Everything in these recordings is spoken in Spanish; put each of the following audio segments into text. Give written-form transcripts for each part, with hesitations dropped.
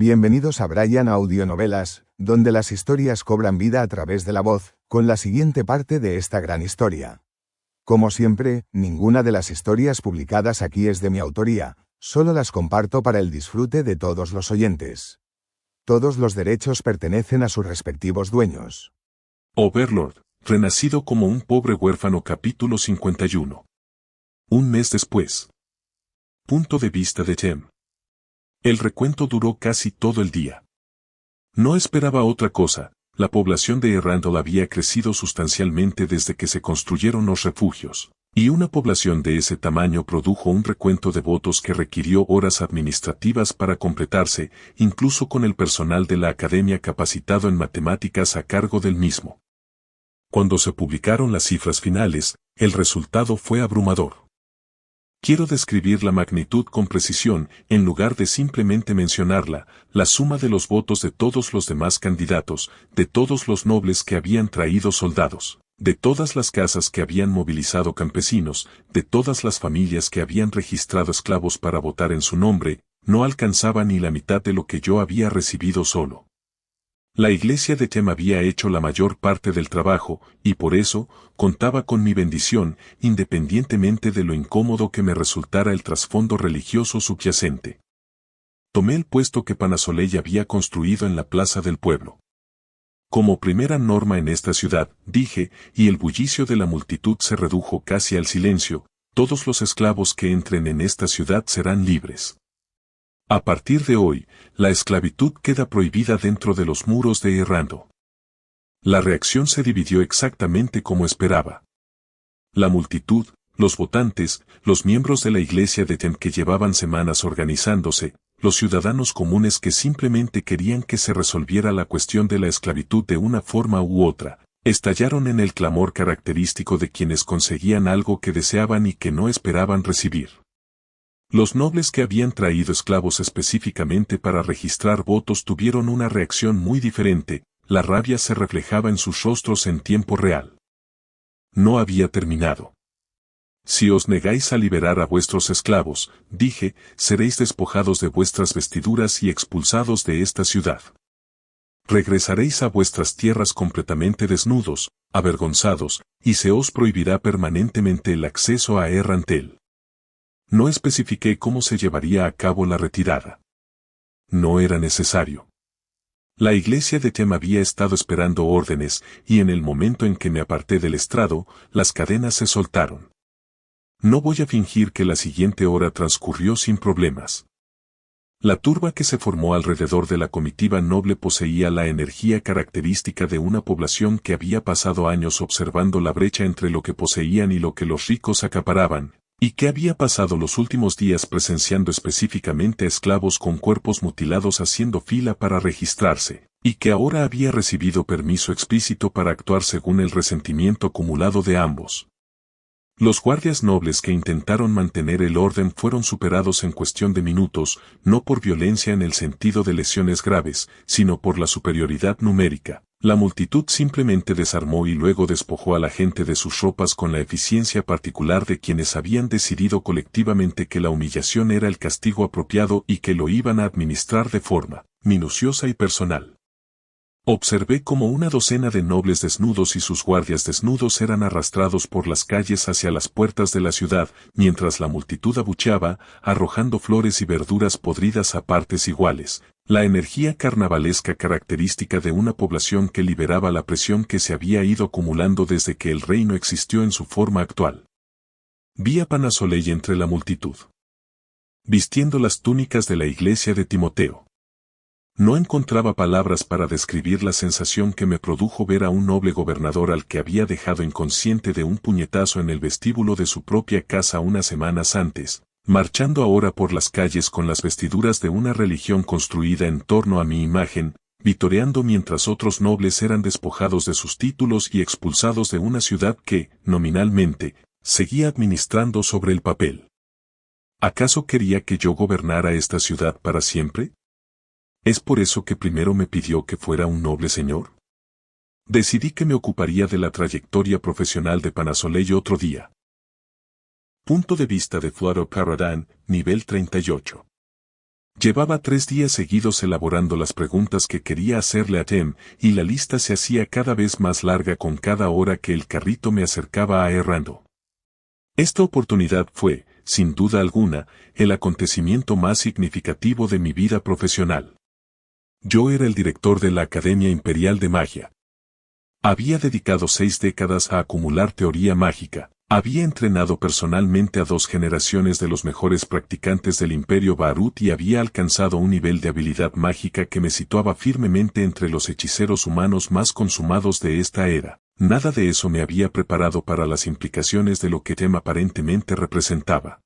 Bienvenidos a Brian Audionovelas, donde las historias cobran vida a través de la voz, con la siguiente parte de esta gran historia. Como siempre, ninguna de las historias publicadas aquí es de mi autoría, solo las comparto para el disfrute de todos los oyentes. Todos los derechos pertenecen a sus respectivos dueños. Overlord, renacido como un pobre huérfano, capítulo 51. Un mes después. Punto de vista de Jem. El recuento duró casi todo el día. No esperaba otra cosa, la población de Errandel había crecido sustancialmente desde que se construyeron los refugios, y una población de ese tamaño produjo un recuento de votos que requirió horas administrativas para completarse, incluso con el personal de la academia capacitado en matemáticas a cargo del mismo. Cuando se publicaron las cifras finales, el resultado fue abrumador. Quiero describir la magnitud con precisión, en lugar de simplemente mencionarla, la suma de los votos de todos los demás candidatos, de todos los nobles que habían traído soldados, de todas las casas que habían movilizado campesinos, de todas las familias que habían registrado esclavos para votar en su nombre, no alcanzaba ni la mitad de lo que yo había recibido solo. La iglesia de Tem había hecho la mayor parte del trabajo, y por eso, contaba con mi bendición, independientemente de lo incómodo que me resultara el trasfondo religioso subyacente. Tomé el puesto que Panasoleil había construido en la plaza del pueblo. Como primera norma en esta ciudad, dije, y el bullicio de la multitud se redujo casi al silencio, todos los esclavos que entren en esta ciudad serán libres. A partir de hoy, la esclavitud queda prohibida dentro de los muros de Errandel. La reacción se dividió exactamente como esperaba. La multitud, los votantes, los miembros de la iglesia de Tem que llevaban semanas organizándose, los ciudadanos comunes que simplemente querían que se resolviera la cuestión de la esclavitud de una forma u otra, estallaron en el clamor característico de quienes conseguían algo que deseaban y que no esperaban recibir. Los nobles que habían traído esclavos específicamente para registrar votos tuvieron una reacción muy diferente, la rabia se reflejaba en sus rostros en tiempo real. No había terminado. Si os negáis a liberar a vuestros esclavos, dije, seréis despojados de vuestras vestiduras y expulsados de esta ciudad. Regresaréis a vuestras tierras completamente desnudos, avergonzados, y se os prohibirá permanentemente el acceso a Errandel. No especifiqué cómo se llevaría a cabo la retirada. No era necesario. La iglesia de Tem había estado esperando órdenes, y en el momento en que me aparté del estrado, las cadenas se soltaron. No voy a fingir que la siguiente hora transcurrió sin problemas. La turba que se formó alrededor de la comitiva noble poseía la energía característica de una población que había pasado años observando la brecha entre lo que poseían y lo que los ricos acaparaban, y que había pasado los últimos días presenciando específicamente a esclavos con cuerpos mutilados haciendo fila para registrarse, y que ahora había recibido permiso explícito para actuar según el resentimiento acumulado de ambos. Los guardias nobles que intentaron mantener el orden fueron superados en cuestión de minutos, no por violencia en el sentido de lesiones graves, sino por la superioridad numérica. La multitud simplemente desarmó y luego despojó a la gente de sus ropas con la eficiencia particular de quienes habían decidido colectivamente que la humillación era el castigo apropiado y que lo iban a administrar de forma minuciosa y personal. Observé cómo una docena de nobles desnudos y sus guardias desnudos eran arrastrados por las calles hacia las puertas de la ciudad, mientras la multitud abucheaba, arrojando flores y verduras podridas a partes iguales, la energía carnavalesca característica de una población que liberaba la presión que se había ido acumulando desde que el reino existió en su forma actual. Vi a Panasoleil entre la multitud, vistiendo las túnicas de la iglesia de Timoteo. No encontraba palabras para describir la sensación que me produjo ver a un noble gobernador al que había dejado inconsciente de un puñetazo en el vestíbulo de su propia casa unas semanas antes, marchando ahora por las calles con las vestiduras de una religión construida en torno a mi imagen, vitoreando mientras otros nobles eran despojados de sus títulos y expulsados de una ciudad que, nominalmente, seguía administrando sobre el papel. ¿Acaso quería que yo gobernara esta ciudad para siempre? ¿Es por eso que primero me pidió que fuera un noble señor? Decidí que me ocuparía de la trayectoria profesional de Panasoleil otro día. Punto de vista de Floro Paradán, nivel 38. Llevaba 3 días seguidos elaborando las preguntas que quería hacerle a Jem, y la lista se hacía cada vez más larga con cada hora que el carrito me acercaba a Errando. Esta oportunidad fue, sin duda alguna, el acontecimiento más significativo de mi vida profesional. Yo era el director de la Academia Imperial de Magia. Había dedicado 6 décadas a acumular teoría mágica, había entrenado personalmente a 2 generaciones de los mejores practicantes del Imperio Barut y había alcanzado un nivel de habilidad mágica que me situaba firmemente entre los hechiceros humanos más consumados de esta era. Nada de eso me había preparado para las implicaciones de lo que Jem aparentemente representaba.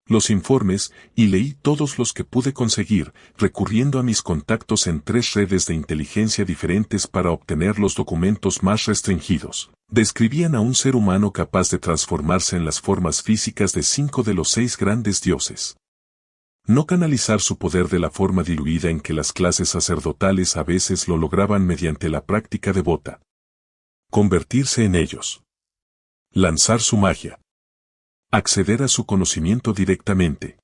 Los informes, y leí todos los que pude conseguir, recurriendo a mis contactos en 3 redes de inteligencia diferentes para obtener los documentos más restringidos. Describían a un ser humano capaz de transformarse en las formas físicas de 5 de los 6 grandes dioses. No canalizar su poder de la forma diluida en que las clases sacerdotales a veces lo lograban mediante la práctica devota. Convertirse en ellos. Lanzar su magia. Acceder a su conocimiento directamente.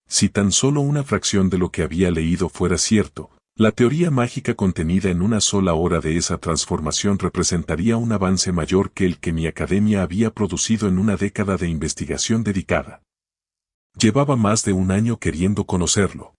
Si tan solo una fracción de lo que había leído fuera cierto, la teoría mágica contenida en una sola hora de esa transformación representaría un avance mayor que el que mi academia había producido en una década de investigación dedicada. Llevaba más de un año queriendo conocerlo.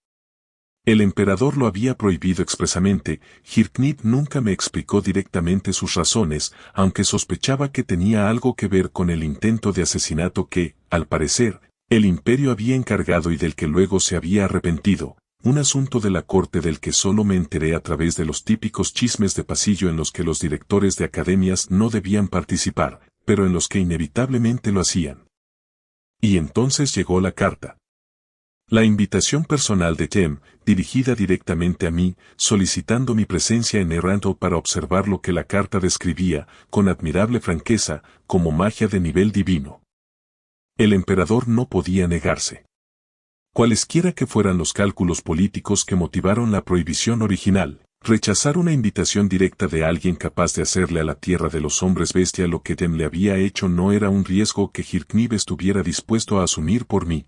El emperador lo había prohibido expresamente, Hirknit nunca me explicó directamente sus razones, aunque sospechaba que tenía algo que ver con el intento de asesinato que, al parecer, el imperio había encargado y del que luego se había arrepentido, un asunto de la corte del que solo me enteré a través de los típicos chismes de pasillo en los que los directores de academias no debían participar, pero en los que inevitablemente lo hacían. Y entonces llegó la carta. La invitación personal de Jem, dirigida directamente a mí, solicitando mi presencia en Errando para observar lo que la carta describía, con admirable franqueza, como magia de nivel divino. El emperador no podía negarse. Cualesquiera que fueran los cálculos políticos que motivaron la prohibición original, rechazar una invitación directa de alguien capaz de hacerle a la tierra de los hombres bestia lo que Jem le había hecho no era un riesgo que Hirknib estuviera dispuesto a asumir por mí.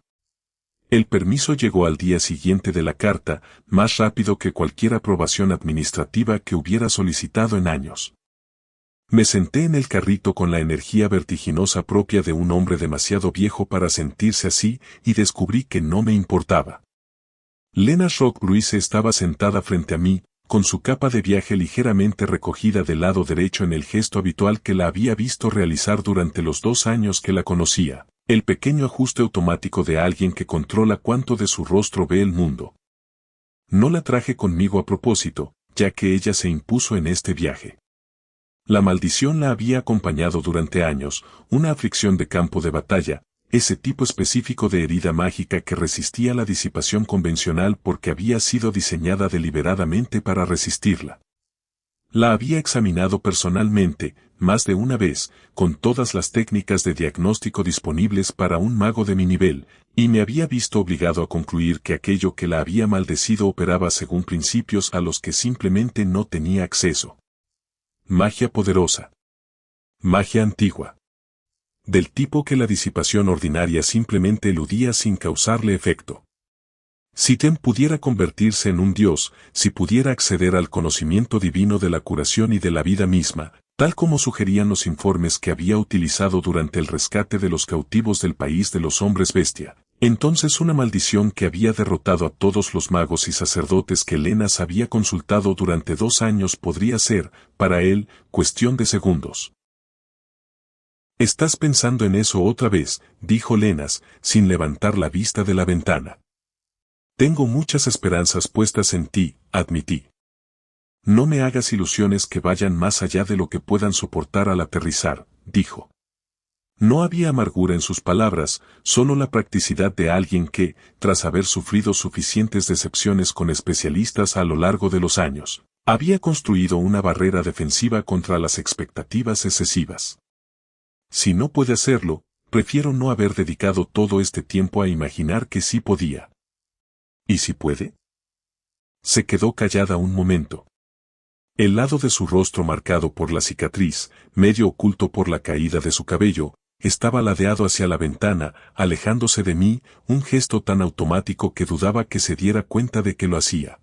El permiso llegó al día siguiente de la carta, más rápido que cualquier aprobación administrativa que hubiera solicitado en años. Me senté en el carrito con la energía vertiginosa propia de un hombre demasiado viejo para sentirse así y descubrí que no me importaba. Lena Rock-Bruise estaba sentada frente a mí, con su capa de viaje ligeramente recogida del lado derecho en el gesto habitual que la había visto realizar durante los 2 años que la conocía. El pequeño ajuste automático de alguien que controla cuánto de su rostro ve el mundo. No la traje conmigo a propósito, ya que ella se impuso en este viaje. La maldición la había acompañado durante años, una aflicción de campo de batalla, ese tipo específico de herida mágica que resistía la disipación convencional porque había sido diseñada deliberadamente para resistirla. La había examinado personalmente, más de una vez, con todas las técnicas de diagnóstico disponibles para un mago de mi nivel, y me había visto obligado a concluir que aquello que la había maldecido operaba según principios a los que simplemente no tenía acceso. Magia poderosa. Magia antigua. Del tipo que la disipación ordinaria simplemente eludía sin causarle efecto. Si Jem pudiera convertirse en un dios, si pudiera acceder al conocimiento divino de la curación y de la vida misma, tal como sugerían los informes que había utilizado durante el rescate de los cautivos del país de los hombres bestia, entonces una maldición que había derrotado a todos los magos y sacerdotes que Lenas había consultado durante 2 años podría ser, para él, cuestión de segundos. «Estás pensando en eso otra vez», dijo Lenas, sin levantar la vista de la ventana. «Tengo muchas esperanzas puestas en ti», admití. «No me hagas ilusiones que vayan más allá de lo que puedan soportar al aterrizar», dijo. No había amargura en sus palabras, solo la practicidad de alguien que, tras haber sufrido suficientes decepciones con especialistas a lo largo de los años, había construido una barrera defensiva contra las expectativas excesivas. Si no puede hacerlo, prefiero no haber dedicado todo este tiempo a imaginar que sí podía. ¿Y si puede? Se quedó callada un momento. El lado de su rostro marcado por la cicatriz, medio oculto por la caída de su cabello, estaba ladeado hacia la ventana, alejándose de mí, un gesto tan automático que dudaba que se diera cuenta de que lo hacía.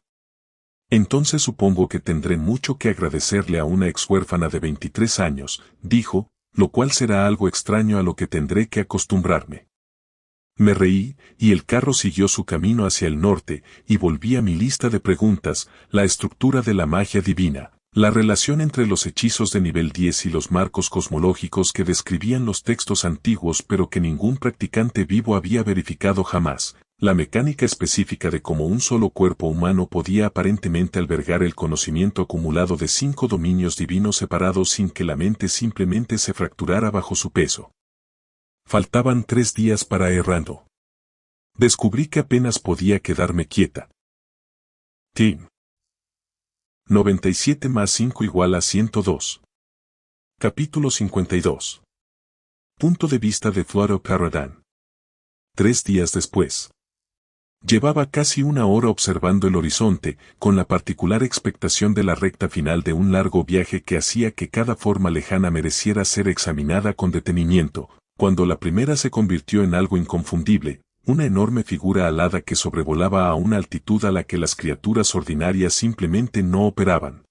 Entonces supongo que tendré mucho que agradecerle a una ex huérfana de 23 años, dijo, lo cual será algo extraño a lo que tendré que acostumbrarme. Me reí, y el carro siguió su camino hacia el norte, y volví a mi lista de preguntas, la estructura de la magia divina, la relación entre los hechizos de nivel 10 y los marcos cosmológicos que describían los textos antiguos pero que ningún practicante vivo había verificado jamás, la mecánica específica de cómo un solo cuerpo humano podía aparentemente albergar el conocimiento acumulado de 5 dominios divinos separados sin que la mente simplemente se fracturara bajo su peso. Faltaban 3 días para Errando. Descubrí que apenas podía quedarme quieta. Tim. 97 más 5 igual a 102. Capítulo 52. Punto de vista de Floro Carradine. 3 días después. Llevaba casi una hora observando el horizonte, con la particular expectación de la recta final de un largo viaje que hacía que cada forma lejana mereciera ser examinada con detenimiento, cuando la primera se convirtió en algo inconfundible, una enorme figura alada que sobrevolaba a una altitud a la que las criaturas ordinarias simplemente no operaban.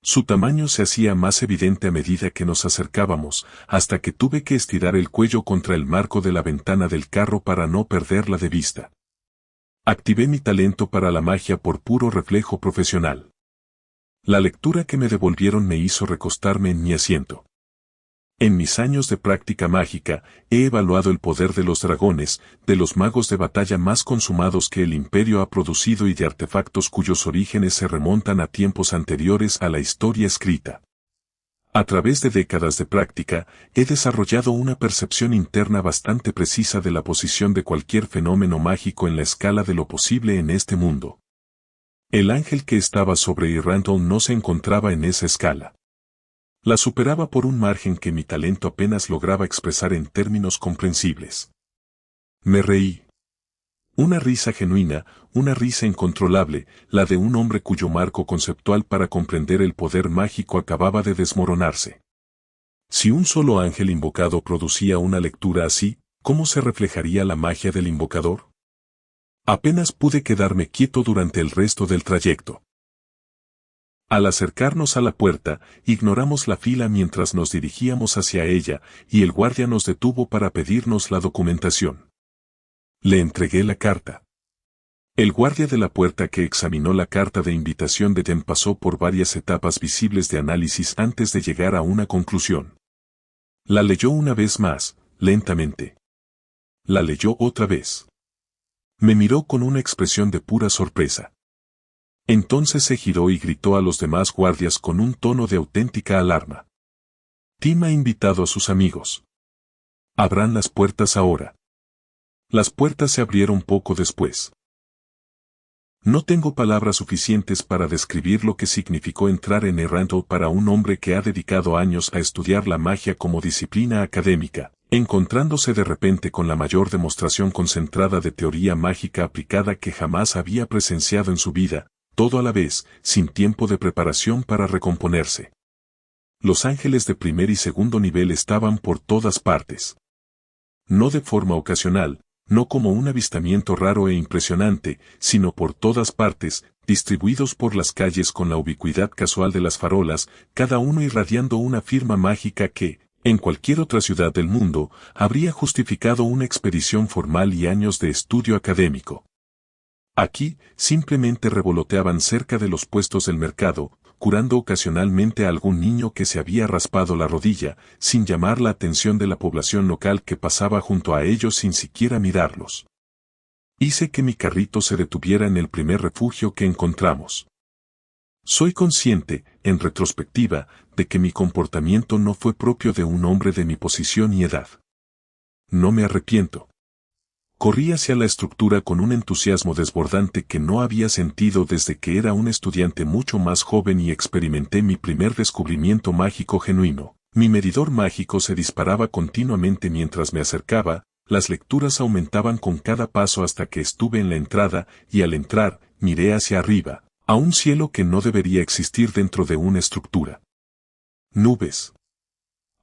Su tamaño se hacía más evidente a medida que nos acercábamos, hasta que tuve que estirar el cuello contra el marco de la ventana del carro para no perderla de vista. Activé mi talento para la magia por puro reflejo profesional. La lectura que me devolvieron me hizo recostarme en mi asiento. En mis años de práctica mágica, he evaluado el poder de los dragones, de los magos de batalla más consumados que el imperio ha producido y de artefactos cuyos orígenes se remontan a tiempos anteriores a la historia escrita. A través de décadas de práctica, he desarrollado una percepción interna bastante precisa de la posición de cualquier fenómeno mágico en la escala de lo posible en este mundo. El ángel que estaba sobre Errando no se encontraba en esa escala. La superaba por un margen que mi talento apenas lograba expresar en términos comprensibles. Me reí. Una risa genuina, una risa incontrolable, la de un hombre cuyo marco conceptual para comprender el poder mágico acababa de desmoronarse. Si un solo ángel invocado producía una lectura así, ¿cómo se reflejaría la magia del invocador? Apenas pude quedarme quieto durante el resto del trayecto. Al acercarnos a la puerta, ignoramos la fila mientras nos dirigíamos hacia ella, y el guardia nos detuvo para pedirnos la documentación. Le entregué la carta. El guardia de la puerta que examinó la carta de invitación de Jem pasó por varias etapas visibles de análisis antes de llegar a una conclusión. La leyó una vez más, lentamente. La leyó otra vez. Me miró con una expresión de pura sorpresa. Entonces se giró y gritó a los demás guardias con un tono de auténtica alarma. Tim ha invitado a sus amigos. Abran las puertas ahora. Las puertas se abrieron poco después. No tengo palabras suficientes para describir lo que significó entrar en Errando para un hombre que ha dedicado años a estudiar la magia como disciplina académica, encontrándose de repente con la mayor demostración concentrada de teoría mágica aplicada que jamás había presenciado en su vida, todo a la vez, sin tiempo de preparación para recomponerse. Los ángeles de primer y segundo nivel estaban por todas partes. No de forma ocasional, no como un avistamiento raro e impresionante, sino por todas partes, distribuidos por las calles con la ubicuidad casual de las farolas, cada uno irradiando una firma mágica que, en cualquier otra ciudad del mundo, habría justificado una expedición formal y años de estudio académico. Aquí, simplemente revoloteaban cerca de los puestos del mercado, curando ocasionalmente a algún niño que se había raspado la rodilla, sin llamar la atención de la población local que pasaba junto a ellos sin siquiera mirarlos. Hice que mi carrito se detuviera en el primer refugio que encontramos. Soy consciente, en retrospectiva, de que mi comportamiento no fue propio de un hombre de mi posición y edad. No me arrepiento. Corrí hacia la estructura con un entusiasmo desbordante que no había sentido desde que era un estudiante mucho más joven y experimenté mi primer descubrimiento mágico genuino. Mi medidor mágico se disparaba continuamente mientras me acercaba, las lecturas aumentaban con cada paso hasta que estuve en la entrada, y al entrar, miré hacia arriba, a un cielo que no debería existir dentro de una estructura. Nubes.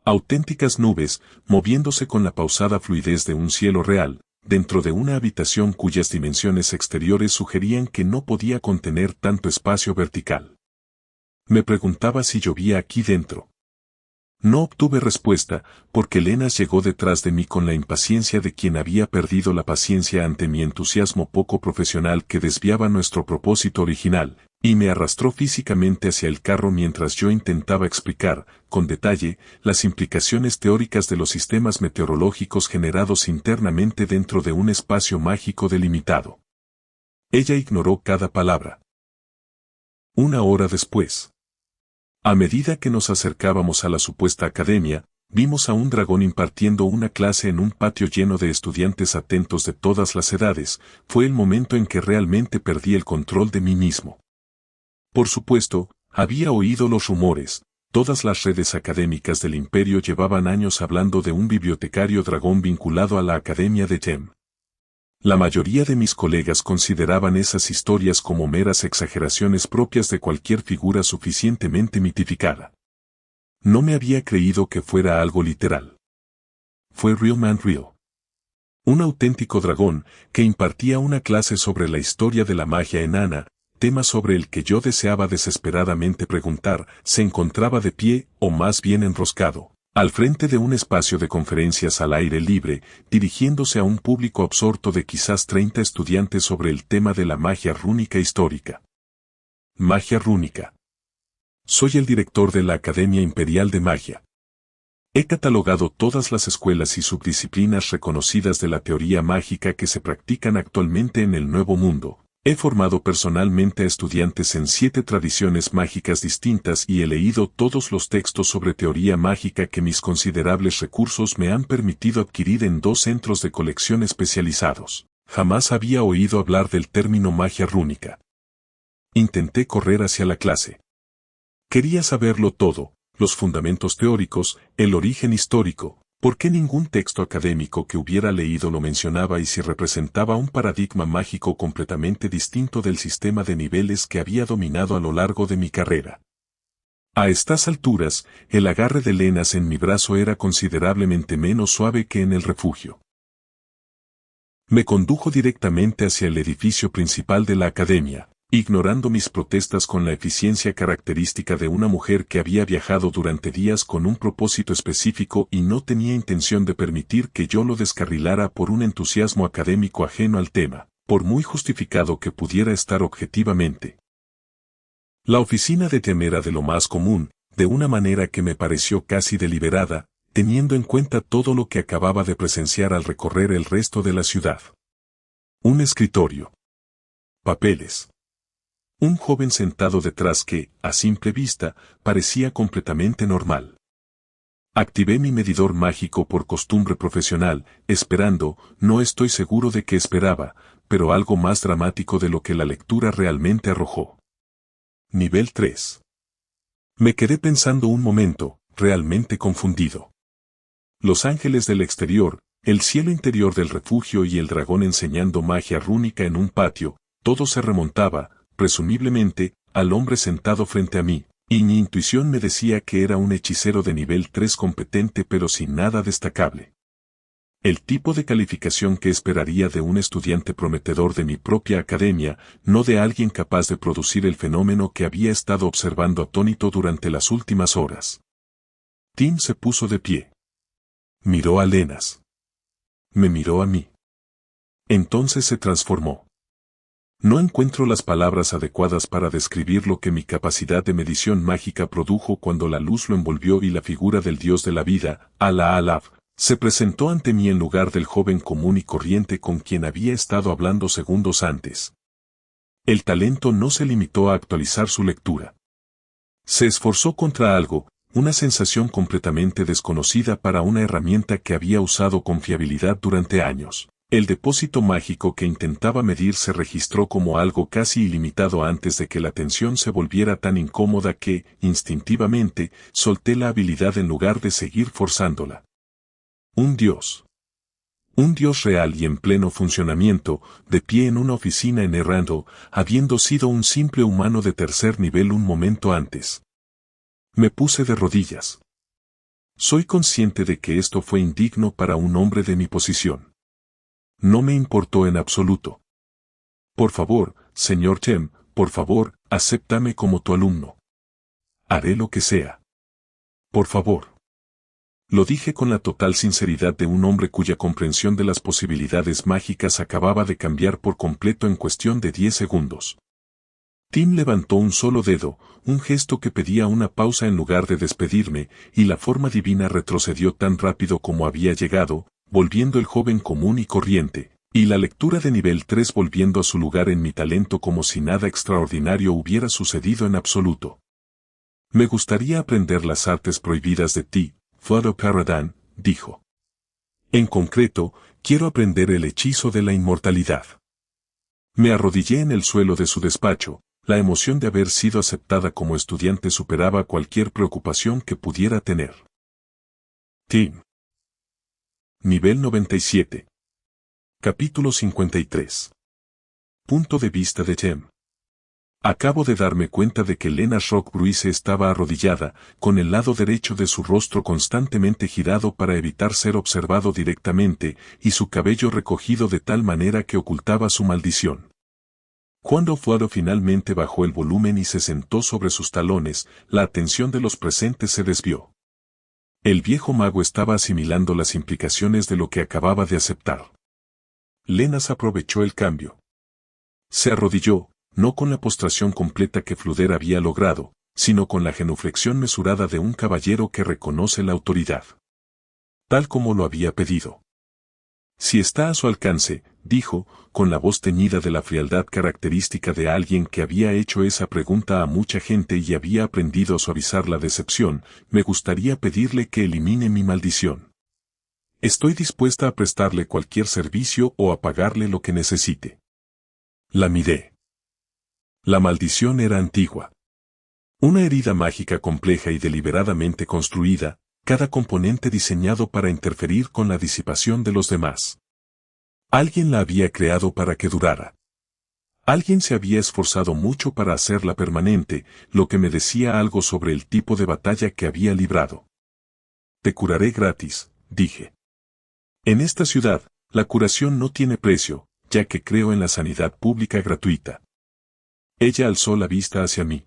Auténticas nubes, moviéndose con la pausada fluidez de un cielo real, dentro de una habitación cuyas dimensiones exteriores sugerían que no podía contener tanto espacio vertical. Me preguntaba si llovía aquí dentro. No obtuve respuesta, porque Lenas llegó detrás de mí con la impaciencia de quien había perdido la paciencia ante mi entusiasmo poco profesional que desviaba nuestro propósito original, y me arrastró físicamente hacia el carro mientras yo intentaba explicar, con detalle, las implicaciones teóricas de los sistemas meteorológicos generados internamente dentro de un espacio mágico delimitado. Ella ignoró cada palabra. Una hora después. A medida que nos acercábamos a la supuesta academia, vimos a un dragón impartiendo una clase en un patio lleno de estudiantes atentos de todas las edades. Fue el momento en que realmente perdí el control de mí mismo. Por supuesto, había oído los rumores. Todas las redes académicas del imperio llevaban años hablando de un bibliotecario dragón vinculado a la Academia de Gem. La mayoría de mis colegas consideraban esas historias como meras exageraciones propias de cualquier figura suficientemente mitificada. No me había creído que fuera algo literal. Fue Real Man Real. Un auténtico dragón, que impartía una clase sobre la historia de la magia enana, tema sobre el que yo deseaba desesperadamente preguntar, se encontraba de pie, o más bien enroscado, al frente de un espacio de conferencias al aire libre, dirigiéndose a un público absorto de quizás 30 estudiantes sobre el tema de la magia rúnica histórica. Magia rúnica. Soy el director de la Academia Imperial de Magia. He catalogado todas las escuelas y subdisciplinas reconocidas de la teoría mágica que se practican actualmente en el Nuevo Mundo. He formado personalmente a estudiantes en 7 tradiciones mágicas distintas y he leído todos los textos sobre teoría mágica que mis considerables recursos me han permitido adquirir en 2 centros de colección especializados. Jamás había oído hablar del término magia rúnica. Intenté correr hacia la clase. Quería saberlo todo, los fundamentos teóricos, el origen histórico. ¿Por qué ningún texto académico que hubiera leído lo mencionaba y si representaba un paradigma mágico completamente distinto del sistema de niveles que había dominado a lo largo de mi carrera? A estas alturas, el agarre de Lenas en mi brazo era considerablemente menos suave que en el refugio. Me condujo directamente hacia el edificio principal de la academia, ignorando mis protestas con la eficiencia característica de una mujer que había viajado durante días con un propósito específico y no tenía intención de permitir que yo lo descarrilara por un entusiasmo académico ajeno al tema, por muy justificado que pudiera estar objetivamente. La oficina de Gem era de lo más común, de una manera que me pareció casi deliberada, teniendo en cuenta todo lo que acababa de presenciar al recorrer el resto de la ciudad. Un escritorio. Papeles. Un joven sentado detrás que, a simple vista, parecía completamente normal. Activé mi medidor mágico por costumbre profesional, esperando, no estoy seguro de qué esperaba, pero algo más dramático de lo que la lectura realmente arrojó. Nivel 3. Me quedé pensando un momento, realmente confundido. Los ángeles del exterior, el cielo interior del refugio y el dragón enseñando magia rúnica en un patio, todo se remontaba, presumiblemente, al hombre sentado frente a mí, y mi intuición me decía que era un hechicero de nivel 3 competente pero sin nada destacable. El tipo de calificación que esperaría de un estudiante prometedor de mi propia academia, no de alguien capaz de producir el fenómeno que había estado observando atónito durante las últimas horas. Tim se puso de pie. Miró a Lenas. Me miró a mí. Entonces se transformó. No encuentro las palabras adecuadas para describir lo que mi capacidad de medición mágica produjo cuando la luz lo envolvió y la figura del dios de la vida, Ala-Alab, se presentó ante mí en lugar del joven común y corriente con quien había estado hablando segundos antes. El talento no se limitó a actualizar su lectura. Se esforzó contra algo, una sensación completamente desconocida para una herramienta que había usado con fiabilidad durante años. El depósito mágico que intentaba medir se registró como algo casi ilimitado antes de que la tensión se volviera tan incómoda que, instintivamente, solté la habilidad en lugar de seguir forzándola. Un dios. Un dios real y en pleno funcionamiento, de pie en una oficina en Errando, habiendo sido un simple humano de tercer nivel un momento antes. Me puse de rodillas. Soy consciente de que esto fue indigno para un hombre de mi posición. No me importó en absoluto. Por favor, señor Jem, por favor, acéptame como tu alumno. Haré lo que sea. Por favor. Lo dije con la total sinceridad de un hombre cuya comprensión de las posibilidades mágicas acababa de cambiar por completo en cuestión de 10 segundos. Tim levantó un solo dedo, un gesto que pedía una pausa en lugar de despedirme, y la forma divina retrocedió tan rápido como había llegado, volviendo el joven común y corriente, y la lectura de nivel 3 volviendo a su lugar en mi talento como si nada extraordinario hubiera sucedido en absoluto. Me gustaría aprender las artes prohibidas de ti, Fuado Caradan, dijo. En concreto, quiero aprender el hechizo de la inmortalidad. Me arrodillé en el suelo de su despacho. La emoción de haber sido aceptada como estudiante superaba cualquier preocupación que pudiera tener. Tim. Nivel 97. Capítulo 53. Punto de vista de Jem. Acabo de darme cuenta de que Lena Rockbruise estaba arrodillada, con el lado derecho de su rostro constantemente girado para evitar ser observado directamente, y su cabello recogido de tal manera que ocultaba su maldición. Cuando Fuado finalmente bajó el volumen y se sentó sobre sus talones, la atención de los presentes se desvió. El viejo mago estaba asimilando las implicaciones de lo que acababa de aceptar. Lenas aprovechó el cambio. Se arrodilló, no con la postración completa que Fluder había logrado, sino con la genuflexión mesurada de un caballero que reconoce la autoridad. Tal como lo había pedido. Si está a su alcance, dijo, con la voz teñida de la frialdad característica de alguien que había hecho esa pregunta a mucha gente y había aprendido a suavizar la decepción, me gustaría pedirle que elimine mi maldición. Estoy dispuesta a prestarle cualquier servicio o a pagarle lo que necesite. La miré. La maldición era antigua. Una herida mágica compleja y deliberadamente construida, cada componente diseñado para interferir con la disipación de los demás. Alguien la había creado para que durara. Alguien se había esforzado mucho para hacerla permanente, lo que me decía algo sobre el tipo de batalla que había librado. Te curaré gratis, dije. En esta ciudad, la curación no tiene precio, ya que creo en la sanidad pública gratuita. Ella alzó la vista hacia mí.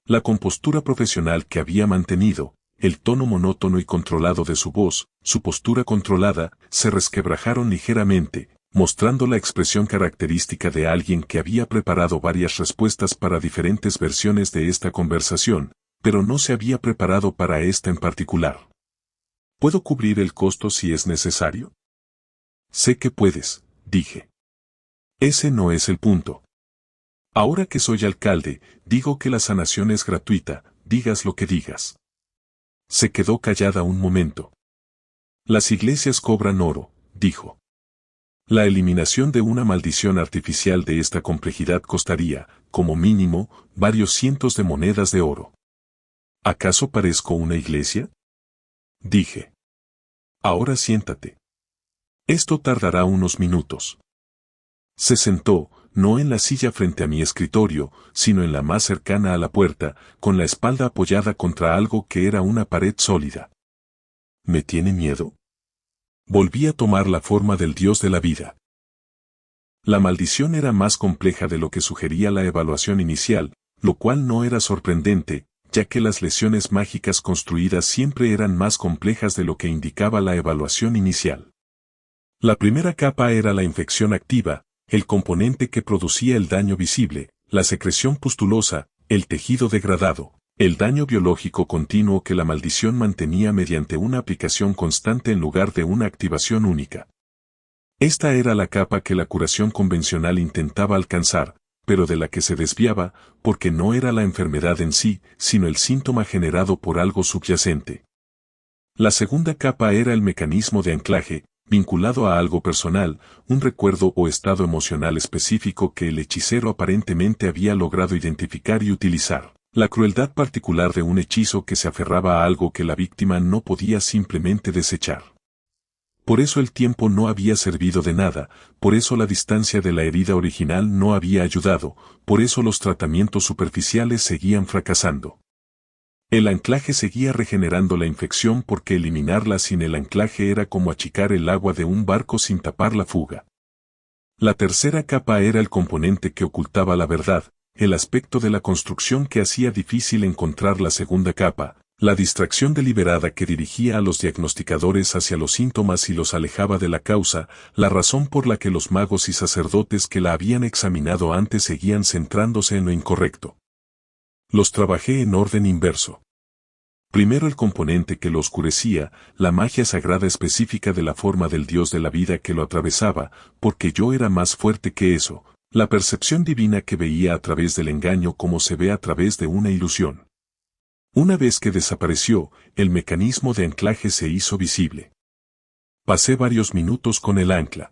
La compostura profesional que había mantenido, el tono monótono y controlado de su voz, su postura controlada, se resquebrajaron ligeramente, mostrando la expresión característica de alguien que había preparado varias respuestas para diferentes versiones de esta conversación, pero no se había preparado para esta en particular. ¿Puedo cubrir el costo si es necesario? Sé que puedes, dije. Ese no es el punto. Ahora que soy alcalde, digo que la sanación es gratuita, digas lo que digas. Se quedó callada un momento. Las iglesias cobran oro, dijo. La eliminación de una maldición artificial de esta complejidad costaría, como mínimo, varios cientos de monedas de oro. ¿Acaso parezco una iglesia? Dije. Ahora siéntate. Esto tardará unos minutos. Se sentó, no en la silla frente a mi escritorio, sino en la más cercana a la puerta, con la espalda apoyada contra algo que era una pared sólida. ¿Me tiene miedo? Volví a tomar la forma del dios de la vida. La maldición era más compleja de lo que sugería la evaluación inicial, lo cual no era sorprendente, ya que las lesiones mágicas construidas siempre eran más complejas de lo que indicaba la evaluación inicial. La primera capa era la infección activa, el componente que producía el daño visible, la secreción pustulosa, el tejido degradado, el daño biológico continuo que la maldición mantenía mediante una aplicación constante en lugar de una activación única. Esta era la capa que la curación convencional intentaba alcanzar, pero de la que se desviaba, porque no era la enfermedad en sí, sino el síntoma generado por algo subyacente. La segunda capa era el mecanismo de anclaje, vinculado a algo personal, un recuerdo o estado emocional específico que el hechicero aparentemente había logrado identificar y utilizar. La crueldad particular de un hechizo que se aferraba a algo que la víctima no podía simplemente desechar. Por eso el tiempo no había servido de nada, por eso la distancia de la herida original no había ayudado, por eso los tratamientos superficiales seguían fracasando. El anclaje seguía regenerando la infección porque eliminarla sin el anclaje era como achicar el agua de un barco sin tapar la fuga. La tercera capa era el componente que ocultaba la verdad, el aspecto de la construcción que hacía difícil encontrar la segunda capa, la distracción deliberada que dirigía a los diagnosticadores hacia los síntomas y los alejaba de la causa, la razón por la que los magos y sacerdotes que la habían examinado antes seguían centrándose en lo incorrecto. Los trabajé en orden inverso. Primero el componente que lo oscurecía, la magia sagrada específica de la forma del Dios de la vida que lo atravesaba, porque yo era más fuerte que eso, la percepción divina que veía a través del engaño como se ve a través de una ilusión. Una vez que desapareció, el mecanismo de anclaje se hizo visible. Pasé varios minutos con el ancla.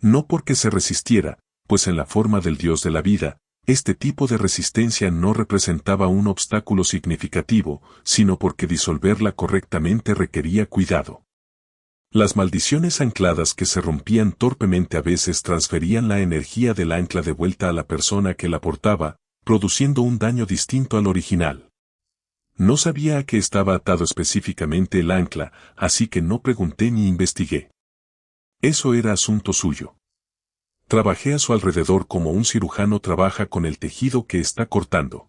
No porque se resistiera, pues en la forma del Dios de la vida, este tipo de resistencia no representaba un obstáculo significativo, sino porque disolverla correctamente requería cuidado. Las maldiciones ancladas que se rompían torpemente a veces transferían la energía del ancla de vuelta a la persona que la portaba, produciendo un daño distinto al original. No sabía a qué estaba atado específicamente el ancla, así que no pregunté ni investigué. Eso era asunto suyo. Trabajé a su alrededor como un cirujano trabaja con el tejido que está cortando.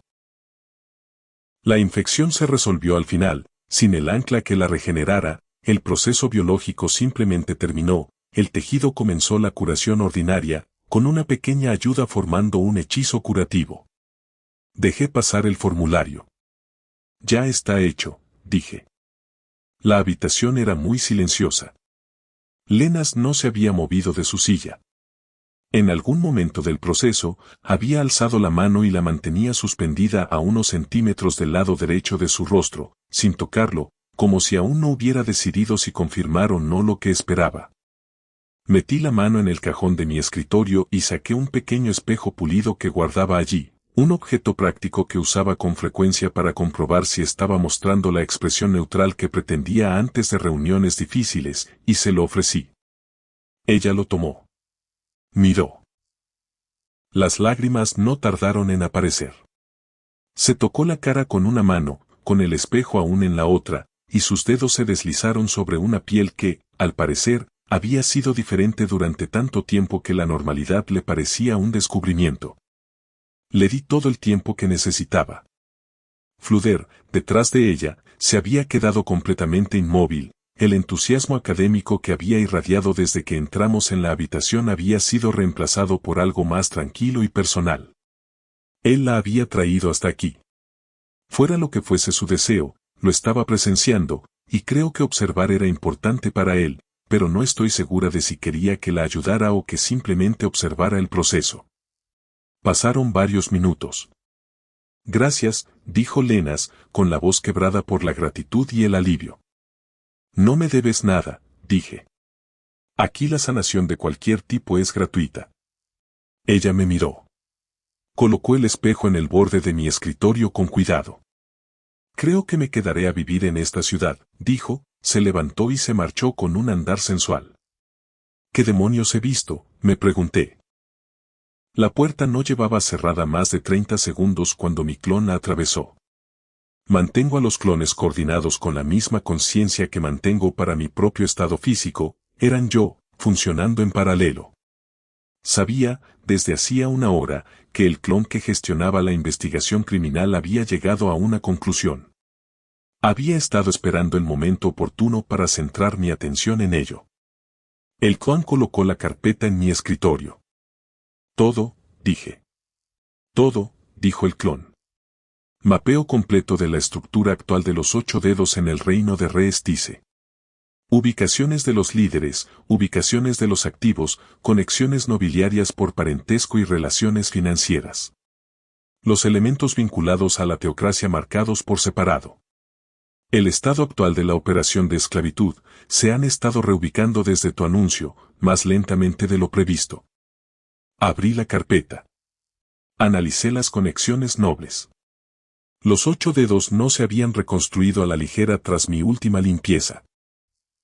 La infección se resolvió al final, sin el ancla que la regenerara, el proceso biológico simplemente terminó, el tejido comenzó la curación ordinaria, con una pequeña ayuda formando un hechizo curativo. Dejé pasar el formulario. Ya está hecho, dije. La habitación era muy silenciosa. Lenas no se había movido de su silla. En algún momento del proceso, había alzado la mano y la mantenía suspendida a unos centímetros del lado derecho de su rostro, sin tocarlo, como si aún no hubiera decidido si confirmar o no lo que esperaba. Metí la mano en el cajón de mi escritorio y saqué un pequeño espejo pulido que guardaba allí, un objeto práctico que usaba con frecuencia para comprobar si estaba mostrando la expresión neutral que pretendía antes de reuniones difíciles, y se lo ofrecí. Ella lo tomó. Miró. Las lágrimas no tardaron en aparecer. Se tocó la cara con una mano, con el espejo aún en la otra, y sus dedos se deslizaron sobre una piel que, al parecer, había sido diferente durante tanto tiempo que la normalidad le parecía un descubrimiento. Le di todo el tiempo que necesitaba. Fluder, detrás de ella, se había quedado completamente inmóvil. El entusiasmo académico que había irradiado desde que entramos en la habitación había sido reemplazado por algo más tranquilo y personal. Él la había traído hasta aquí. Fuera lo que fuese su deseo, lo estaba presenciando, y creo que observar era importante para él, pero no estoy segura de si quería que la ayudara o que simplemente observara el proceso. Pasaron varios minutos. Gracias, dijo Lenas, con la voz quebrada por la gratitud y el alivio. No me debes nada, dije. Aquí la sanación de cualquier tipo es gratuita. Ella me miró. Colocó el espejo en el borde de mi escritorio con cuidado. Creo que me quedaré a vivir en esta ciudad, dijo, se levantó y se marchó con un andar sensual. ¿Qué demonios he visto?, me pregunté. La puerta no llevaba cerrada más de 30 segundos cuando mi clon la atravesó. Mantengo a los clones coordinados con la misma conciencia que mantengo para mi propio estado físico, eran yo, funcionando en paralelo. Sabía, desde hacía una hora, que el clon que gestionaba la investigación criminal había llegado a una conclusión. Había estado esperando el momento oportuno para centrar mi atención en ello. El clon colocó la carpeta en mi escritorio. Todo, dije. Todo, dijo el clon. Mapeo completo de la estructura actual de los 8 dedos en el reino de Reestice. Ubicaciones de los líderes, ubicaciones de los activos, conexiones nobiliarias por parentesco y relaciones financieras. Los elementos vinculados a la teocracia marcados por separado. El estado actual de la operación de esclavitud, se han estado reubicando desde tu anuncio, más lentamente de lo previsto. Abrí la carpeta. Analicé las conexiones nobles. Los 8 dedos no se habían reconstruido a la ligera tras mi última limpieza.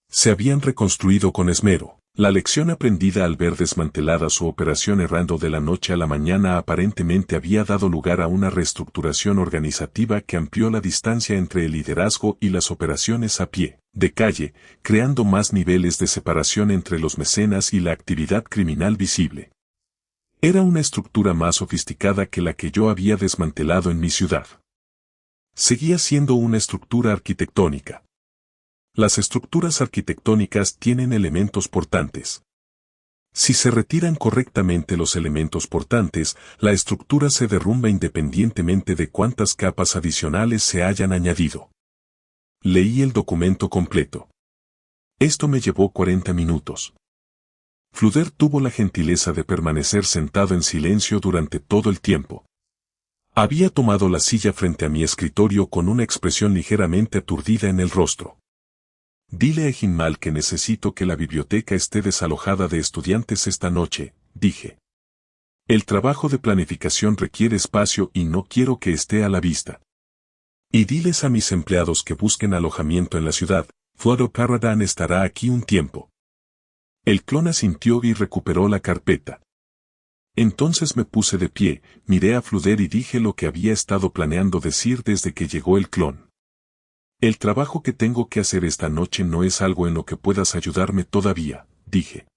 Se habían reconstruido con esmero, La lección aprendida al ver desmantelada su operación errando de la noche a la mañana aparentemente había dado lugar a una reestructuración organizativa que amplió la distancia entre el liderazgo y las operaciones a pie, de calle, creando más niveles de separación entre los mecenas y la actividad criminal visible. Era una estructura más sofisticada que la que yo había desmantelado en mi ciudad. Seguía siendo una estructura arquitectónica. Las estructuras arquitectónicas tienen elementos portantes. Si se retiran correctamente los elementos portantes, la estructura se derrumba independientemente de cuántas capas adicionales se hayan añadido. Leí el documento completo. Esto me llevó 40 minutos. Flüder tuvo la gentileza de permanecer sentado en silencio durante todo el tiempo. Había tomado la silla frente a mi escritorio con una expresión ligeramente aturdida en el rostro. Dile a Ejinmal que necesito que la biblioteca esté desalojada de estudiantes esta noche, dije. El trabajo de planificación requiere espacio y no quiero que esté a la vista. Y diles a mis empleados que busquen alojamiento en la ciudad, Floro Paradan estará aquí un tiempo. El clon asintió y recuperó la carpeta. Entonces me puse de pie, miré a Flüder y dije lo que había estado planeando decir desde que llegó el clon. El trabajo que tengo que hacer esta noche no es algo en lo que puedas ayudarme todavía, dije.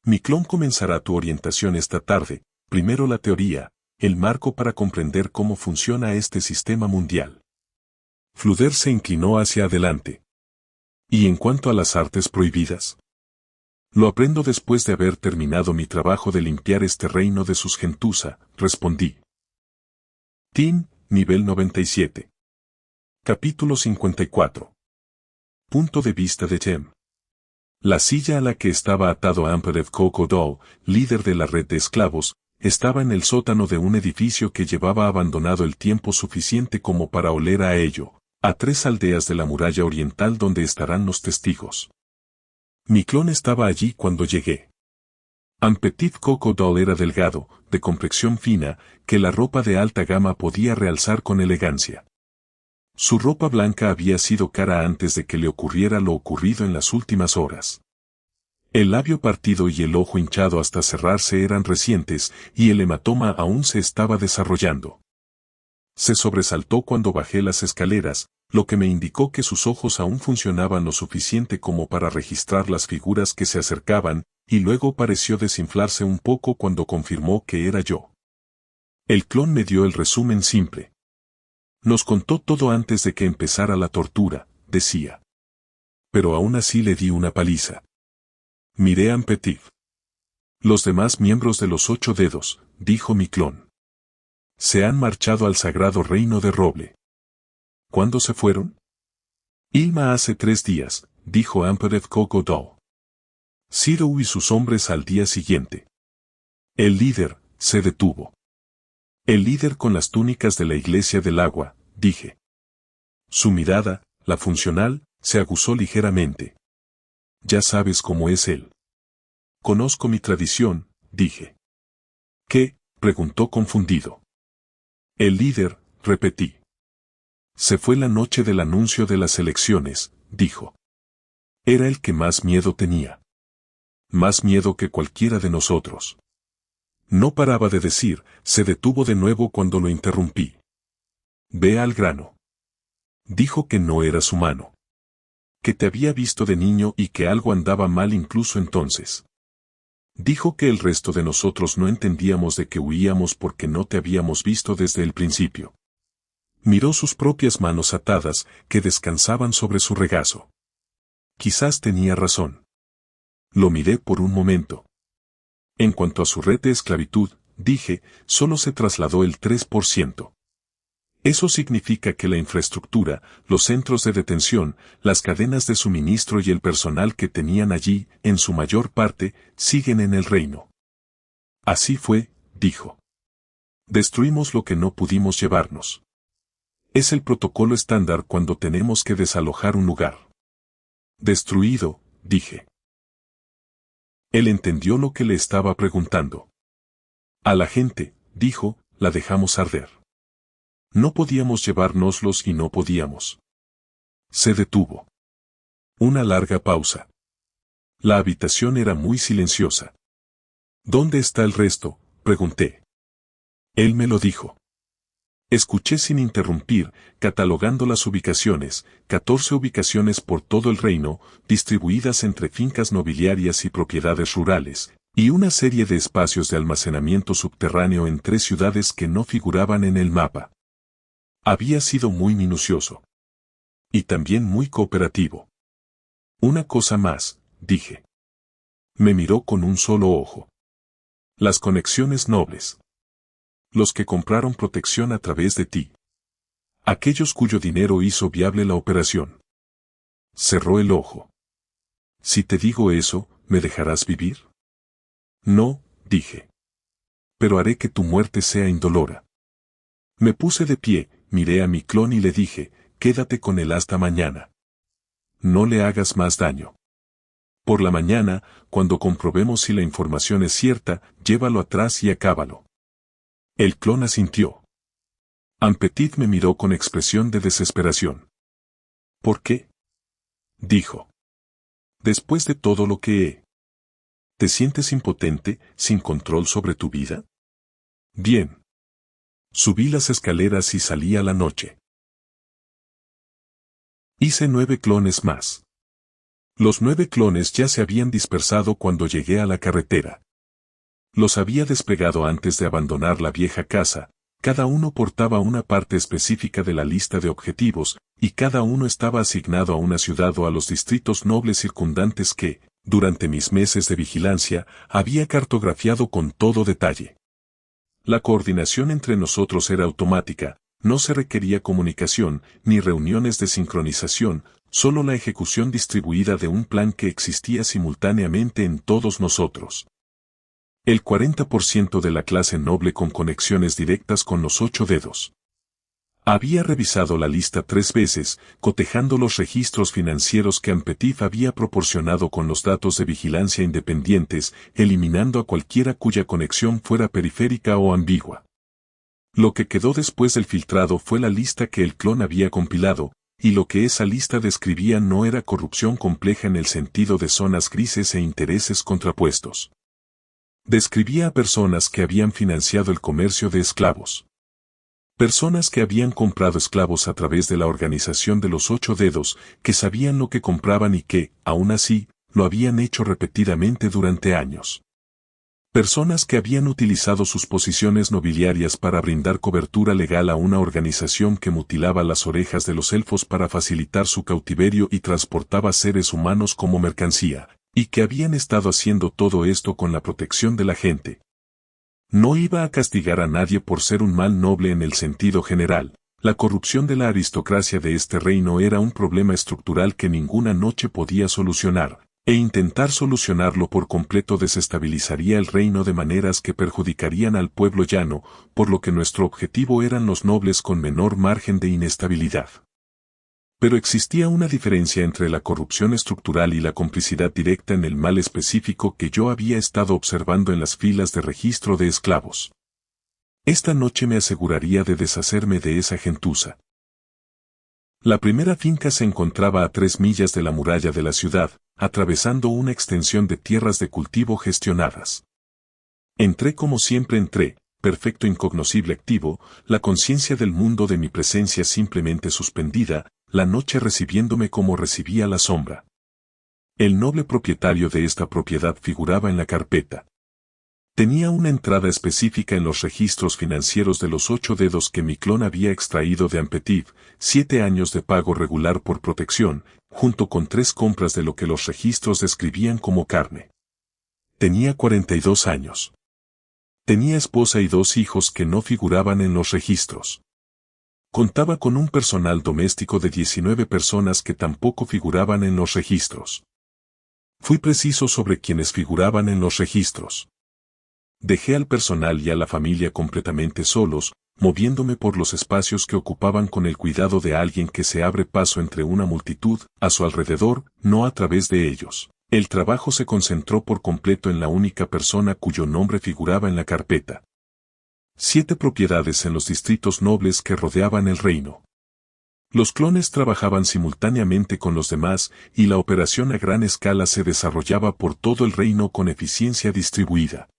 Mi clon comenzará tu orientación esta tarde, primero la teoría, el marco para comprender cómo funciona este sistema mundial. Flüder se inclinó hacia adelante. ¿Y en cuanto a las artes prohibidas? Lo aprendo después de haber terminado mi trabajo de limpiar este reino de sus gentuza, respondí. Tin, nivel 97. Capítulo 54. Punto de vista de Jem. La silla a la que estaba atado Amperev Kokodol, líder de la red de esclavos, estaba en el sótano de un edificio que llevaba abandonado el tiempo suficiente como para oler a ello, a 3 aldeas de la muralla oriental donde estarán los testigos. Mi clon estaba allí cuando llegué. Ampetit Kokodol era delgado, de complexión fina, que la ropa de alta gama podía realzar con elegancia. Su ropa blanca había sido cara antes de que le ocurriera lo ocurrido en las últimas horas. El labio partido y el ojo hinchado hasta cerrarse eran recientes, y el hematoma aún se estaba desarrollando. Se sobresaltó cuando bajé las escaleras, lo que me indicó que sus ojos aún funcionaban lo suficiente como para registrar las figuras que se acercaban, y luego pareció desinflarse un poco cuando confirmó que era yo. El clon me dio el resumen simple. Nos contó todo antes de que empezara la tortura, decía. Pero aún así le di una paliza. Miré a Ampetit. Los demás miembros de los 8 dedos, dijo mi clon. Se han marchado al sagrado reino de Roble. ¿Cuándo se fueron? Ilma hace 3 días, dijo Amperev Kokodol. Ciro y sus hombres al día siguiente. El líder, se detuvo. El líder con las túnicas de la iglesia del agua, dije. Su mirada, la funcional, se aguzó ligeramente. Ya sabes cómo es él. Conozco mi tradición, dije. ¿Qué? Preguntó confundido. El líder, repetí. Se fue la noche del anuncio de las elecciones, dijo. Era el que más miedo tenía. Más miedo que cualquiera de nosotros. No paraba de decir, se detuvo de nuevo cuando lo interrumpí. Ve al grano. Dijo que no eras humano. Que te había visto de niño y que algo andaba mal incluso entonces. Dijo que el resto de nosotros no entendíamos de que huíamos porque no te habíamos visto desde el principio. Miró sus propias manos atadas, que descansaban sobre su regazo. Quizás tenía razón. Lo miré por un momento. En cuanto a su red de esclavitud, dije, solo se trasladó el 3%. Eso significa que la infraestructura, los centros de detención, las cadenas de suministro y el personal que tenían allí, en su mayor parte, siguen en el reino. Así fue, dijo. Destruimos lo que no pudimos llevarnos. Es el protocolo estándar cuando tenemos que desalojar un lugar. Destruido, dije. Él entendió lo que le estaba preguntando. A la gente, dijo, la dejamos arder. No podíamos llevárnoslos y no podíamos. Se detuvo. Una larga pausa. La habitación era muy silenciosa. ¿Dónde está el resto?, pregunté. Él me lo dijo. Escuché sin interrumpir, catalogando las ubicaciones, 14 ubicaciones por todo el reino, distribuidas entre fincas nobiliarias y propiedades rurales, y una serie de espacios de almacenamiento subterráneo en 3 ciudades que no figuraban en el mapa. Había sido muy minucioso. Y también muy cooperativo. Una cosa más, dije. Me miró con un solo ojo. Las conexiones nobles. Los que compraron protección a través de ti. Aquellos cuyo dinero hizo viable la operación. Cerró el ojo. Si te digo eso, ¿me dejarás vivir? No, dije. Pero haré que tu muerte sea indolora. Me puse de pie, miré a mi clon y le dije, quédate con él hasta mañana. No le hagas más daño. Por la mañana, cuando comprobemos si la información es cierta, llévalo atrás y acábalo. El clon asintió. Ampetit me miró con expresión de desesperación. ¿Por qué?, dijo. Después de todo lo que he. ¿Te sientes impotente, sin control sobre tu vida? Bien. Subí las escaleras y salí a la noche. Hice 9 clones más. Los 9 clones ya se habían dispersado cuando llegué a la carretera. Los había desplegado antes de abandonar la vieja casa, cada uno portaba una parte específica de la lista de objetivos, y cada uno estaba asignado a una ciudad o a los distritos nobles circundantes que, durante mis meses de vigilancia, había cartografiado con todo detalle. La coordinación entre nosotros era automática, no se requería comunicación, ni reuniones de sincronización, solo la ejecución distribuida de un plan que existía simultáneamente en todos nosotros. El 40% de la clase noble con conexiones directas con los 8 dedos. Había revisado la lista 3 veces, cotejando los registros financieros que Ampetit había proporcionado con los datos de vigilancia independientes, eliminando a cualquiera cuya conexión fuera periférica o ambigua. Lo que quedó después del filtrado fue la lista que el clon había compilado, y lo que esa lista describía no era corrupción compleja en el sentido de zonas grises e intereses contrapuestos. Describía a personas que habían financiado el comercio de esclavos. Personas que habían comprado esclavos a través de la organización de los 8 dedos, que sabían lo que compraban y que, aún así, lo habían hecho repetidamente durante años. Personas que habían utilizado sus posiciones nobiliarias para brindar cobertura legal a una organización que mutilaba las orejas de los elfos para facilitar su cautiverio y transportaba seres humanos como mercancía, y que habían estado haciendo todo esto con la protección de la gente. No iba a castigar a nadie por ser un mal noble en el sentido general. La corrupción de la aristocracia de este reino era un problema estructural que ninguna noche podía solucionar, e intentar solucionarlo por completo desestabilizaría el reino de maneras que perjudicarían al pueblo llano, por lo que nuestro objetivo eran los nobles con menor margen de inestabilidad. Pero existía una diferencia entre la corrupción estructural y la complicidad directa en el mal específico que yo había estado observando en las filas de registro de esclavos. Esta noche me aseguraría de deshacerme de esa gentuza. La primera finca se encontraba a 3 millas de la muralla de la ciudad, atravesando una extensión de tierras de cultivo gestionadas. Entré como siempre entré, perfecto incognoscible activo, la conciencia del mundo de mi presencia simplemente suspendida, la noche recibiéndome como recibía la sombra. El noble propietario de esta propiedad figuraba en la carpeta. Tenía una entrada específica en los registros financieros de los 8 dedos que mi clon había extraído de Ampetit, 7 años de pago regular por protección, junto con 3 compras de lo que los registros describían como carne. Tenía 42 años. Tenía esposa y 2 hijos que no figuraban en los registros. Contaba con un personal doméstico de 19 personas que tampoco figuraban en los registros. Fui preciso sobre quienes figuraban en los registros. Dejé al personal y a la familia completamente solos, moviéndome por los espacios que ocupaban con el cuidado de alguien que se abre paso entre una multitud, a su alrededor, no a través de ellos. El trabajo se concentró por completo en la única persona cuyo nombre figuraba en la carpeta. 7 propiedades en los distritos nobles que rodeaban el reino. Los clones trabajaban simultáneamente con los demás y la operación a gran escala se desarrollaba por todo el reino con eficiencia distribuida.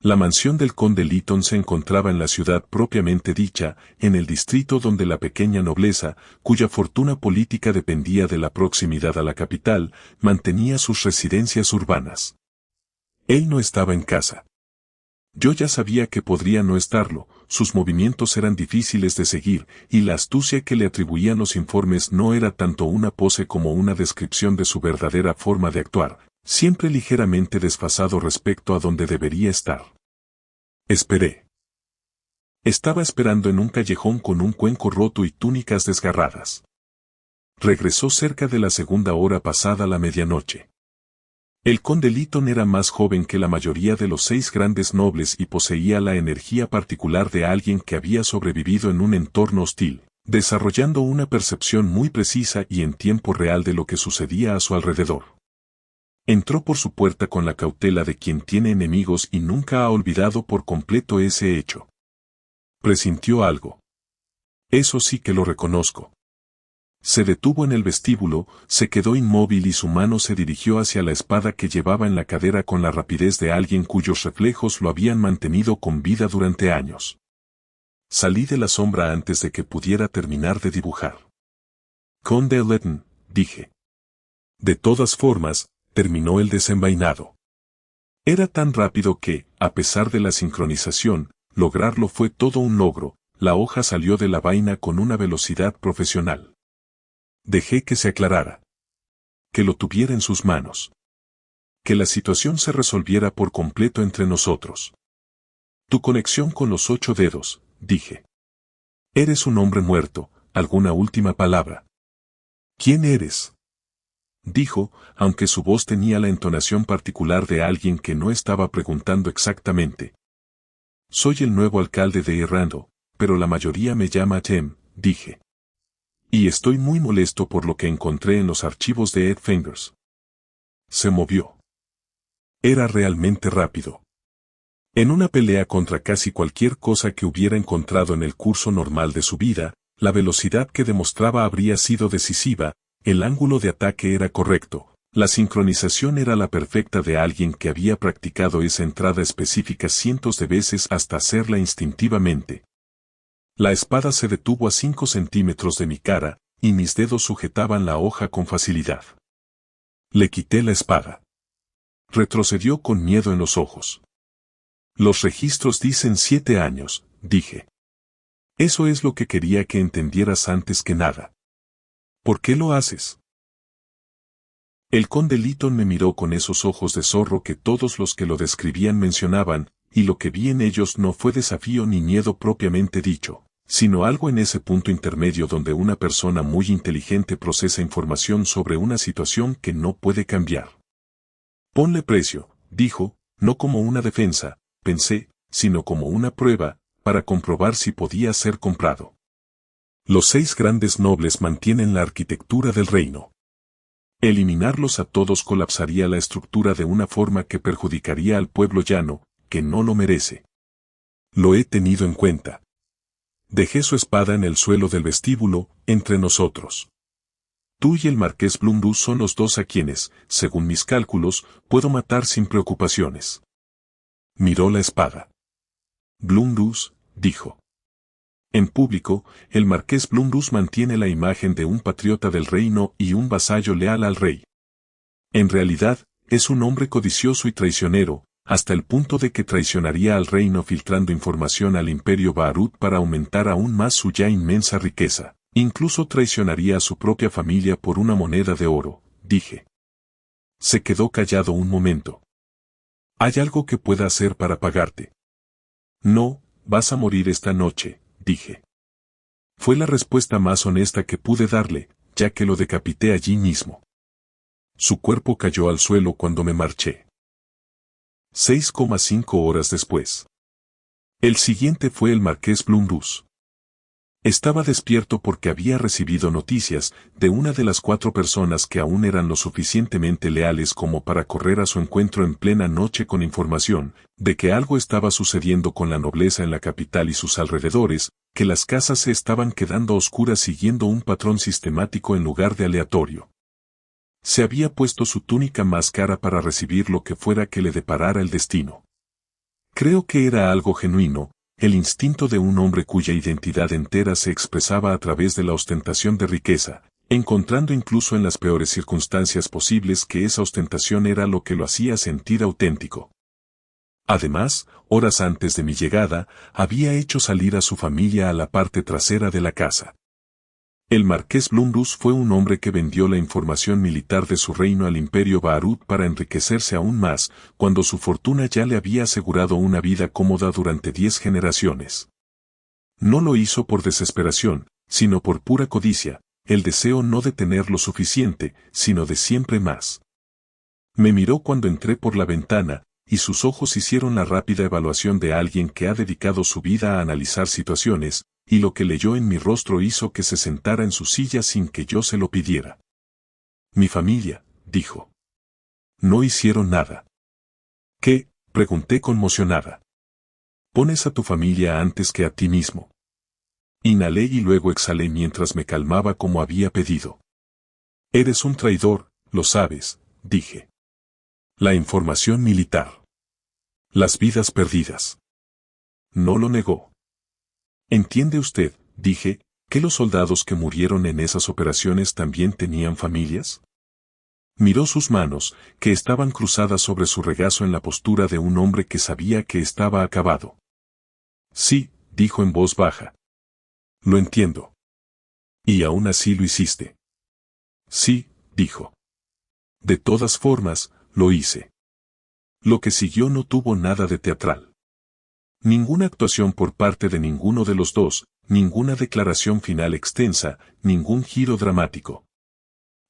La mansión del conde Lytton se encontraba en la ciudad propiamente dicha, en el distrito donde la pequeña nobleza, cuya fortuna política dependía de la proximidad a la capital, mantenía sus residencias urbanas. Él no estaba en casa. Yo ya sabía que podría no estarlo, sus movimientos eran difíciles de seguir, y la astucia que le atribuían los informes no era tanto una pose como una descripción de su verdadera forma de actuar, siempre ligeramente desfasado respecto a donde debería estar. Esperé. Estaba esperando en un callejón con un cuenco roto y túnicas desgarradas. Regresó cerca de la segunda hora pasada la medianoche. El conde Lytton era más joven que la mayoría de los 6 grandes nobles y poseía la energía particular de alguien que había sobrevivido en un entorno hostil, desarrollando una percepción muy precisa y en tiempo real de lo que sucedía a su alrededor. Entró por su puerta con la cautela de quien tiene enemigos y nunca ha olvidado por completo ese hecho. Presintió algo. Eso sí que lo reconozco. Se detuvo en el vestíbulo, se quedó inmóvil y su mano se dirigió hacia la espada que llevaba en la cadera con la rapidez de alguien cuyos reflejos lo habían mantenido con vida durante años. Salí de la sombra antes de que pudiera terminar de dibujar. Conde Lytton, dije. De todas formas, terminó el desenvainado. Era tan rápido que, a pesar de la sincronización, lograrlo fue todo un logro, la hoja salió de la vaina con una velocidad profesional. Dejé que se aclarara. Que lo tuviera en sus manos. Que la situación se resolviera por completo entre nosotros. Tu conexión con los 8 dedos, dije. Eres un hombre muerto, ¿alguna última palabra? ¿Quién eres? Dijo, aunque su voz tenía la entonación particular de alguien que no estaba preguntando exactamente. Soy el nuevo alcalde de Errando, pero la mayoría me llama Jem, dije. Y estoy muy molesto por lo que encontré en los archivos de Ed Fingers. Se movió. Era realmente rápido. En una pelea contra casi cualquier cosa que hubiera encontrado en el curso normal de su vida, la velocidad que demostraba habría sido decisiva, el ángulo de ataque era correcto, la sincronización era la perfecta de alguien que había practicado esa entrada específica cientos de veces hasta hacerla instintivamente. La espada se detuvo a 5 centímetros de mi cara, y mis dedos sujetaban la hoja con facilidad. Le quité la espada. Retrocedió con miedo en los ojos. Los registros dicen 7 años, dije. Eso es lo que quería que entendieras antes que nada. ¿Por qué lo haces? El conde Lytton me miró con esos ojos de zorro que todos los que lo describían mencionaban, y lo que vi en ellos no fue desafío ni miedo propiamente dicho, sino algo en ese punto intermedio donde una persona muy inteligente procesa información sobre una situación que no puede cambiar. Ponle precio, dijo, no como una defensa, pensé, sino como una prueba, para comprobar si podía ser comprado. Los 6 grandes nobles mantienen la arquitectura del reino. Eliminarlos a todos colapsaría la estructura de una forma que perjudicaría al pueblo llano, que no lo merece. Lo he tenido en cuenta. Dejé su espada en el suelo del vestíbulo, entre nosotros. Tú y el marqués Blundus son los 2 a quienes, según mis cálculos, puedo matar sin preocupaciones. Miró la espada. Blundus, dijo. En público, el marqués Blundus mantiene la imagen de un patriota del reino y un vasallo leal al rey. En realidad, es un hombre codicioso y traicionero, hasta el punto de que traicionaría al reino filtrando información al imperio Baharut para aumentar aún más su ya inmensa riqueza. Incluso traicionaría a su propia familia por una moneda de oro, dije. Se quedó callado un momento. ¿Hay algo que pueda hacer para pagarte? No, vas a morir esta noche, dije. Fue la respuesta más honesta que pude darle, ya que lo decapité allí mismo. Su cuerpo cayó al suelo cuando me marché. 6,5 horas después. El siguiente fue el marqués Blundus. Estaba despierto porque había recibido noticias de una de las 4 personas que aún eran lo suficientemente leales como para correr a su encuentro en plena noche con información de que algo estaba sucediendo con la nobleza en la capital y sus alrededores, que las casas se estaban quedando oscuras siguiendo un patrón sistemático en lugar de aleatorio. Se había puesto su túnica más cara para recibir lo que fuera que le deparara el destino. Creo que era algo genuino, el instinto de un hombre cuya identidad entera se expresaba a través de la ostentación de riqueza, encontrando incluso en las peores circunstancias posibles que esa ostentación era lo que lo hacía sentir auténtico. Además, horas antes de mi llegada, había hecho salir a su familia a la parte trasera de la casa. El marqués Blumrus fue un hombre que vendió la información militar de su reino al imperio Baharut para enriquecerse aún más, cuando su fortuna ya le había asegurado una vida cómoda durante 10 generaciones. No lo hizo por desesperación, sino por pura codicia, el deseo no de tener lo suficiente, sino de siempre más. Me miró cuando entré por la ventana, y sus ojos hicieron la rápida evaluación de alguien que ha dedicado su vida a analizar situaciones, y lo que leyó en mi rostro hizo que se sentara en su silla sin que yo se lo pidiera. Mi familia, dijo. No hicieron nada. ¿Qué? Pregunté conmocionada. Pones a tu familia antes que a ti mismo. Inhalé y luego exhalé mientras me calmaba como había pedido. Eres un traidor, lo sabes, dije. La información militar. Las vidas perdidas. No lo negó. ¿Entiende usted, dije, que los soldados que murieron en esas operaciones también tenían familias? Miró sus manos, que estaban cruzadas sobre su regazo en la postura de un hombre que sabía que estaba acabado. Sí, dijo en voz baja. Lo entiendo. Y aún así lo hiciste. Sí, dijo. De todas formas, lo hice. Lo que siguió no tuvo nada de teatral. Ninguna actuación por parte de ninguno de los dos, ninguna declaración final extensa, ningún giro dramático.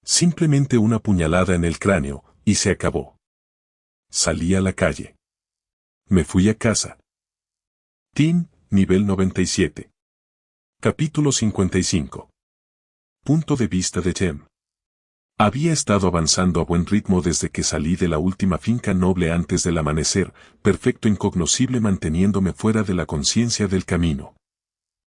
Simplemente una puñalada en el cráneo, y se acabó. Salí a la calle. Me fui a casa. Tin, nivel 97. Capítulo 55. Punto de vista de Jem. Había estado avanzando a buen ritmo desde que salí de la última finca noble antes del amanecer, perfecto incognoscible manteniéndome fuera de la conciencia del camino.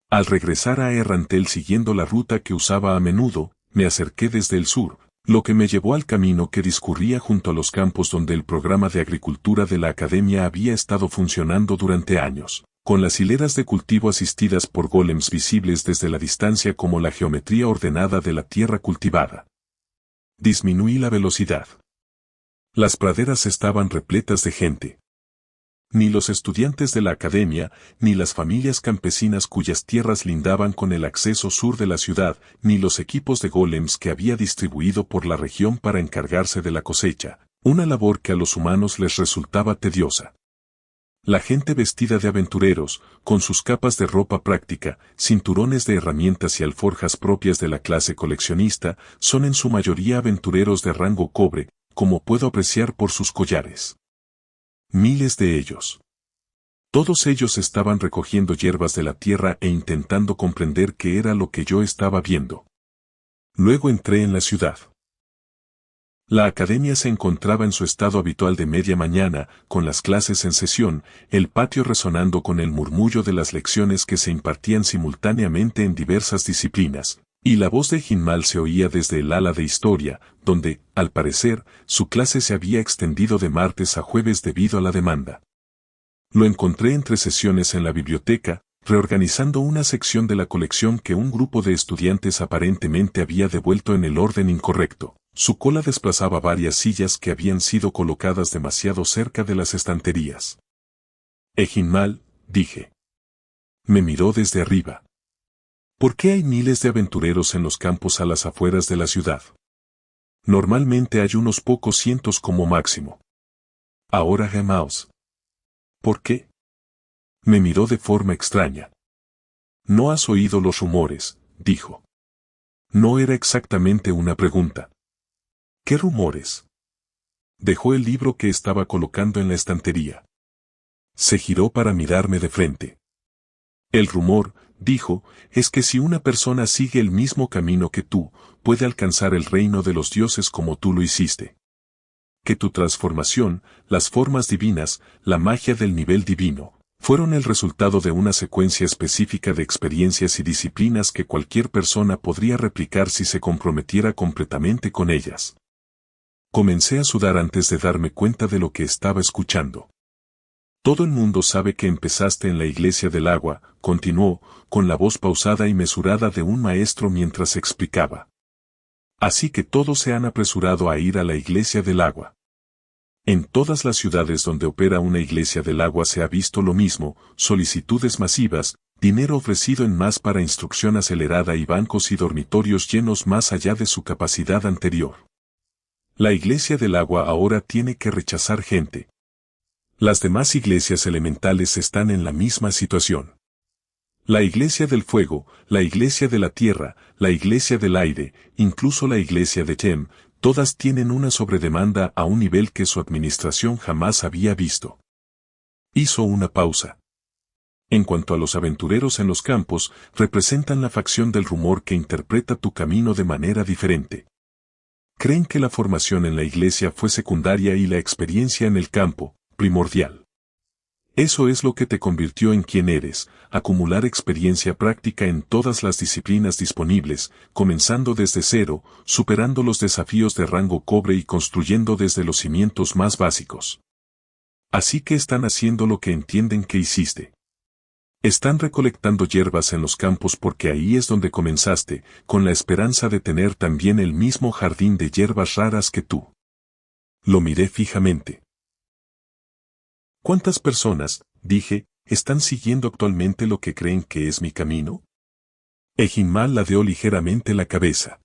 Al regresar a Errantel siguiendo la ruta que usaba a menudo, me acerqué desde el sur, lo que me llevó al camino que discurría junto a los campos donde el programa de agricultura de la academia había estado funcionando durante años, con las hileras de cultivo asistidas por golems visibles desde la distancia como la geometría ordenada de la tierra cultivada. Disminuí la velocidad. Las praderas estaban repletas de gente. Ni los estudiantes de la academia, ni las familias campesinas cuyas tierras lindaban con el acceso sur de la ciudad, ni los equipos de golems que había distribuido por la región para encargarse de la cosecha, una labor que a los humanos les resultaba tediosa. La gente vestida de aventureros, con sus capas de ropa práctica, cinturones de herramientas y alforjas propias de la clase coleccionista, son en su mayoría aventureros de rango cobre, como puedo apreciar por sus collares. Miles de ellos. Todos ellos estaban recogiendo hierbas de la tierra e intentando comprender qué era lo que yo estaba viendo. Luego entré en la ciudad. La academia se encontraba en su estado habitual de media mañana, con las clases en sesión, el patio resonando con el murmullo de las lecciones que se impartían simultáneamente en diversas disciplinas, y la voz de Jinmal se oía desde el ala de historia, donde, al parecer, su clase se había extendido de martes a jueves debido a la demanda. Lo encontré entre sesiones en la biblioteca, reorganizando una sección de la colección que un grupo de estudiantes aparentemente había devuelto en el orden incorrecto. Su cola desplazaba varias sillas que habían sido colocadas demasiado cerca de las estanterías. Jinmal, dije. Me miró desde arriba. ¿Por qué hay miles de aventureros en los campos a las afueras de la ciudad? Normalmente hay unos pocos cientos como máximo. Ahora Gemaus. ¿Por qué? Me miró de forma extraña. No has oído los rumores, dijo. No era exactamente una pregunta. ¿Qué rumores? Dejó el libro que estaba colocando en la estantería. Se giró para mirarme de frente. El rumor, dijo, es que si una persona sigue el mismo camino que tú, puede alcanzar el reino de los dioses como tú lo hiciste. Que tu transformación, las formas divinas, la magia del nivel divino, Fueron el resultado de una secuencia específica de experiencias y disciplinas que cualquier persona podría replicar si se comprometiera completamente con ellas. Comencé a sudar antes de darme cuenta de lo que estaba escuchando. Todo el mundo sabe que empezaste en la Iglesia del Agua, continuó, con la voz pausada y mesurada de un maestro mientras explicaba. Así que todos se han apresurado a ir a la Iglesia del Agua. En todas las ciudades donde opera una Iglesia del Agua se ha visto lo mismo, solicitudes masivas, dinero ofrecido en más para instrucción acelerada y bancos y dormitorios llenos más allá de su capacidad anterior. La Iglesia del Agua ahora tiene que rechazar gente. Las demás iglesias elementales están en la misma situación. La Iglesia del Fuego, la Iglesia de la Tierra, la Iglesia del Aire, incluso la Iglesia de Chem, todas tienen una sobredemanda a un nivel que su administración jamás había visto. Hizo una pausa. En cuanto a los aventureros en los campos, representan la facción del rumor que interpreta tu camino de manera diferente. Creen que la formación en la iglesia fue secundaria y la experiencia en el campo, primordial. Eso es lo que te convirtió en quien eres, acumular experiencia práctica en todas las disciplinas disponibles, comenzando desde cero, superando los desafíos de rango cobre y construyendo desde los cimientos más básicos. Así que están haciendo lo que entienden que hiciste. Están recolectando hierbas en los campos porque ahí es donde comenzaste, con la esperanza de tener también el mismo jardín de hierbas raras que tú. Lo miré fijamente. ¿Cuántas personas, dije, están siguiendo actualmente lo que creen que es mi camino? Ejimmal ladeó ligeramente la cabeza.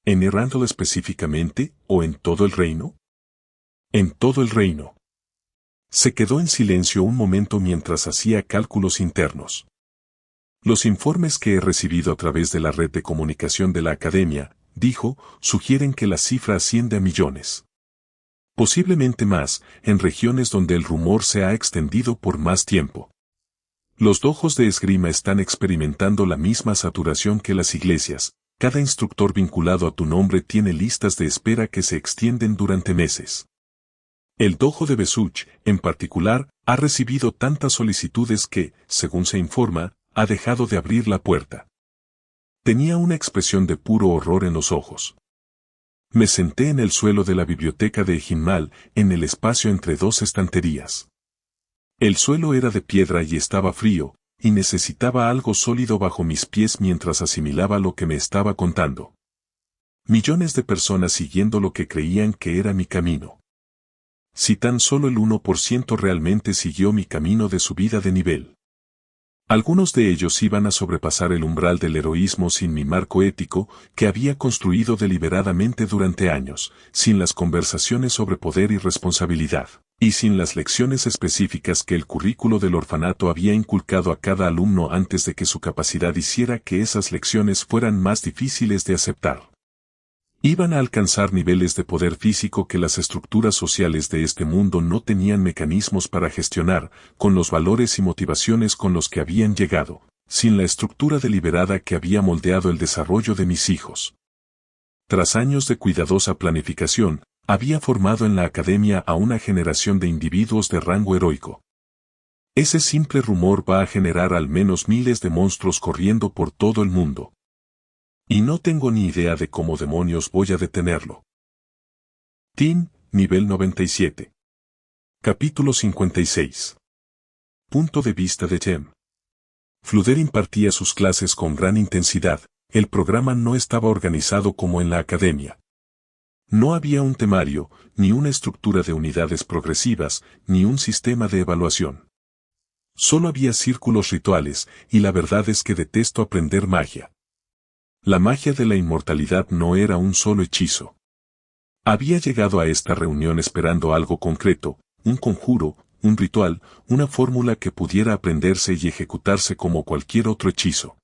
¿En Errandel específicamente, o en todo el reino? En todo el reino. Se quedó en silencio un momento mientras hacía cálculos internos. Los informes que he recibido a través de la red de comunicación de la academia, dijo, sugieren que la cifra asciende a millones. Posiblemente más, en regiones donde el rumor se ha extendido por más tiempo. Los dojos de esgrima están experimentando la misma saturación que las iglesias. Cada instructor vinculado a tu nombre tiene listas de espera que se extienden durante meses. El dojo de Besuch, en particular, ha recibido tantas solicitudes que, según se informa, ha dejado de abrir la puerta. Tenía una expresión de puro horror en los ojos. Me senté en el suelo de la biblioteca de Ejimmal, en el espacio entre dos estanterías. El suelo era de piedra y estaba frío, y necesitaba algo sólido bajo mis pies mientras asimilaba lo que me estaba contando. Millones de personas siguiendo lo que creían que era mi camino. Si tan solo el 1% realmente siguió mi camino de subida de nivel. Algunos de ellos iban a sobrepasar el umbral del heroísmo sin mi marco ético, que había construido deliberadamente durante años, sin las conversaciones sobre poder y responsabilidad, y sin las lecciones específicas que el currículo del orfanato había inculcado a cada alumno antes de que su capacidad hiciera que esas lecciones fueran más difíciles de aceptar. Iban a alcanzar niveles de poder físico que las estructuras sociales de este mundo no tenían mecanismos para gestionar, con los valores y motivaciones con los que habían llegado, sin la estructura deliberada que había moldeado el desarrollo de mis hijos. Tras años de cuidadosa planificación, había formado en la academia a una generación de individuos de rango heroico. Ese simple rumor va a generar al menos miles de monstruos corriendo por todo el mundo. Y no tengo ni idea de cómo demonios voy a detenerlo. Tin, nivel 97. Capítulo 56. Punto de vista de Jem. Fluder impartía sus clases con gran intensidad, el programa no estaba organizado como en la academia. No había un temario, ni una estructura de unidades progresivas, ni un sistema de evaluación. Solo había círculos rituales, y la verdad es que detesto aprender magia. La magia de la inmortalidad no era un solo hechizo. Había llegado a esta reunión esperando algo concreto, un conjuro, un ritual, una fórmula que pudiera aprenderse y ejecutarse como cualquier otro hechizo.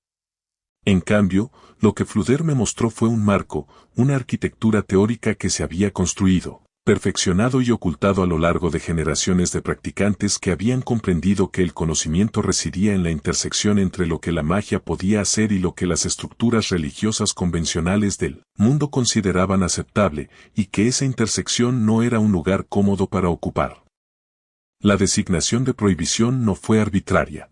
En cambio, lo que Fluder me mostró fue un marco, una arquitectura teórica que se había construido, perfeccionado y ocultado a lo largo de generaciones de practicantes que habían comprendido que el conocimiento residía en la intersección entre lo que la magia podía hacer y lo que las estructuras religiosas convencionales del mundo consideraban aceptable, y que esa intersección no era un lugar cómodo para ocupar. La designación de prohibición no fue arbitraria.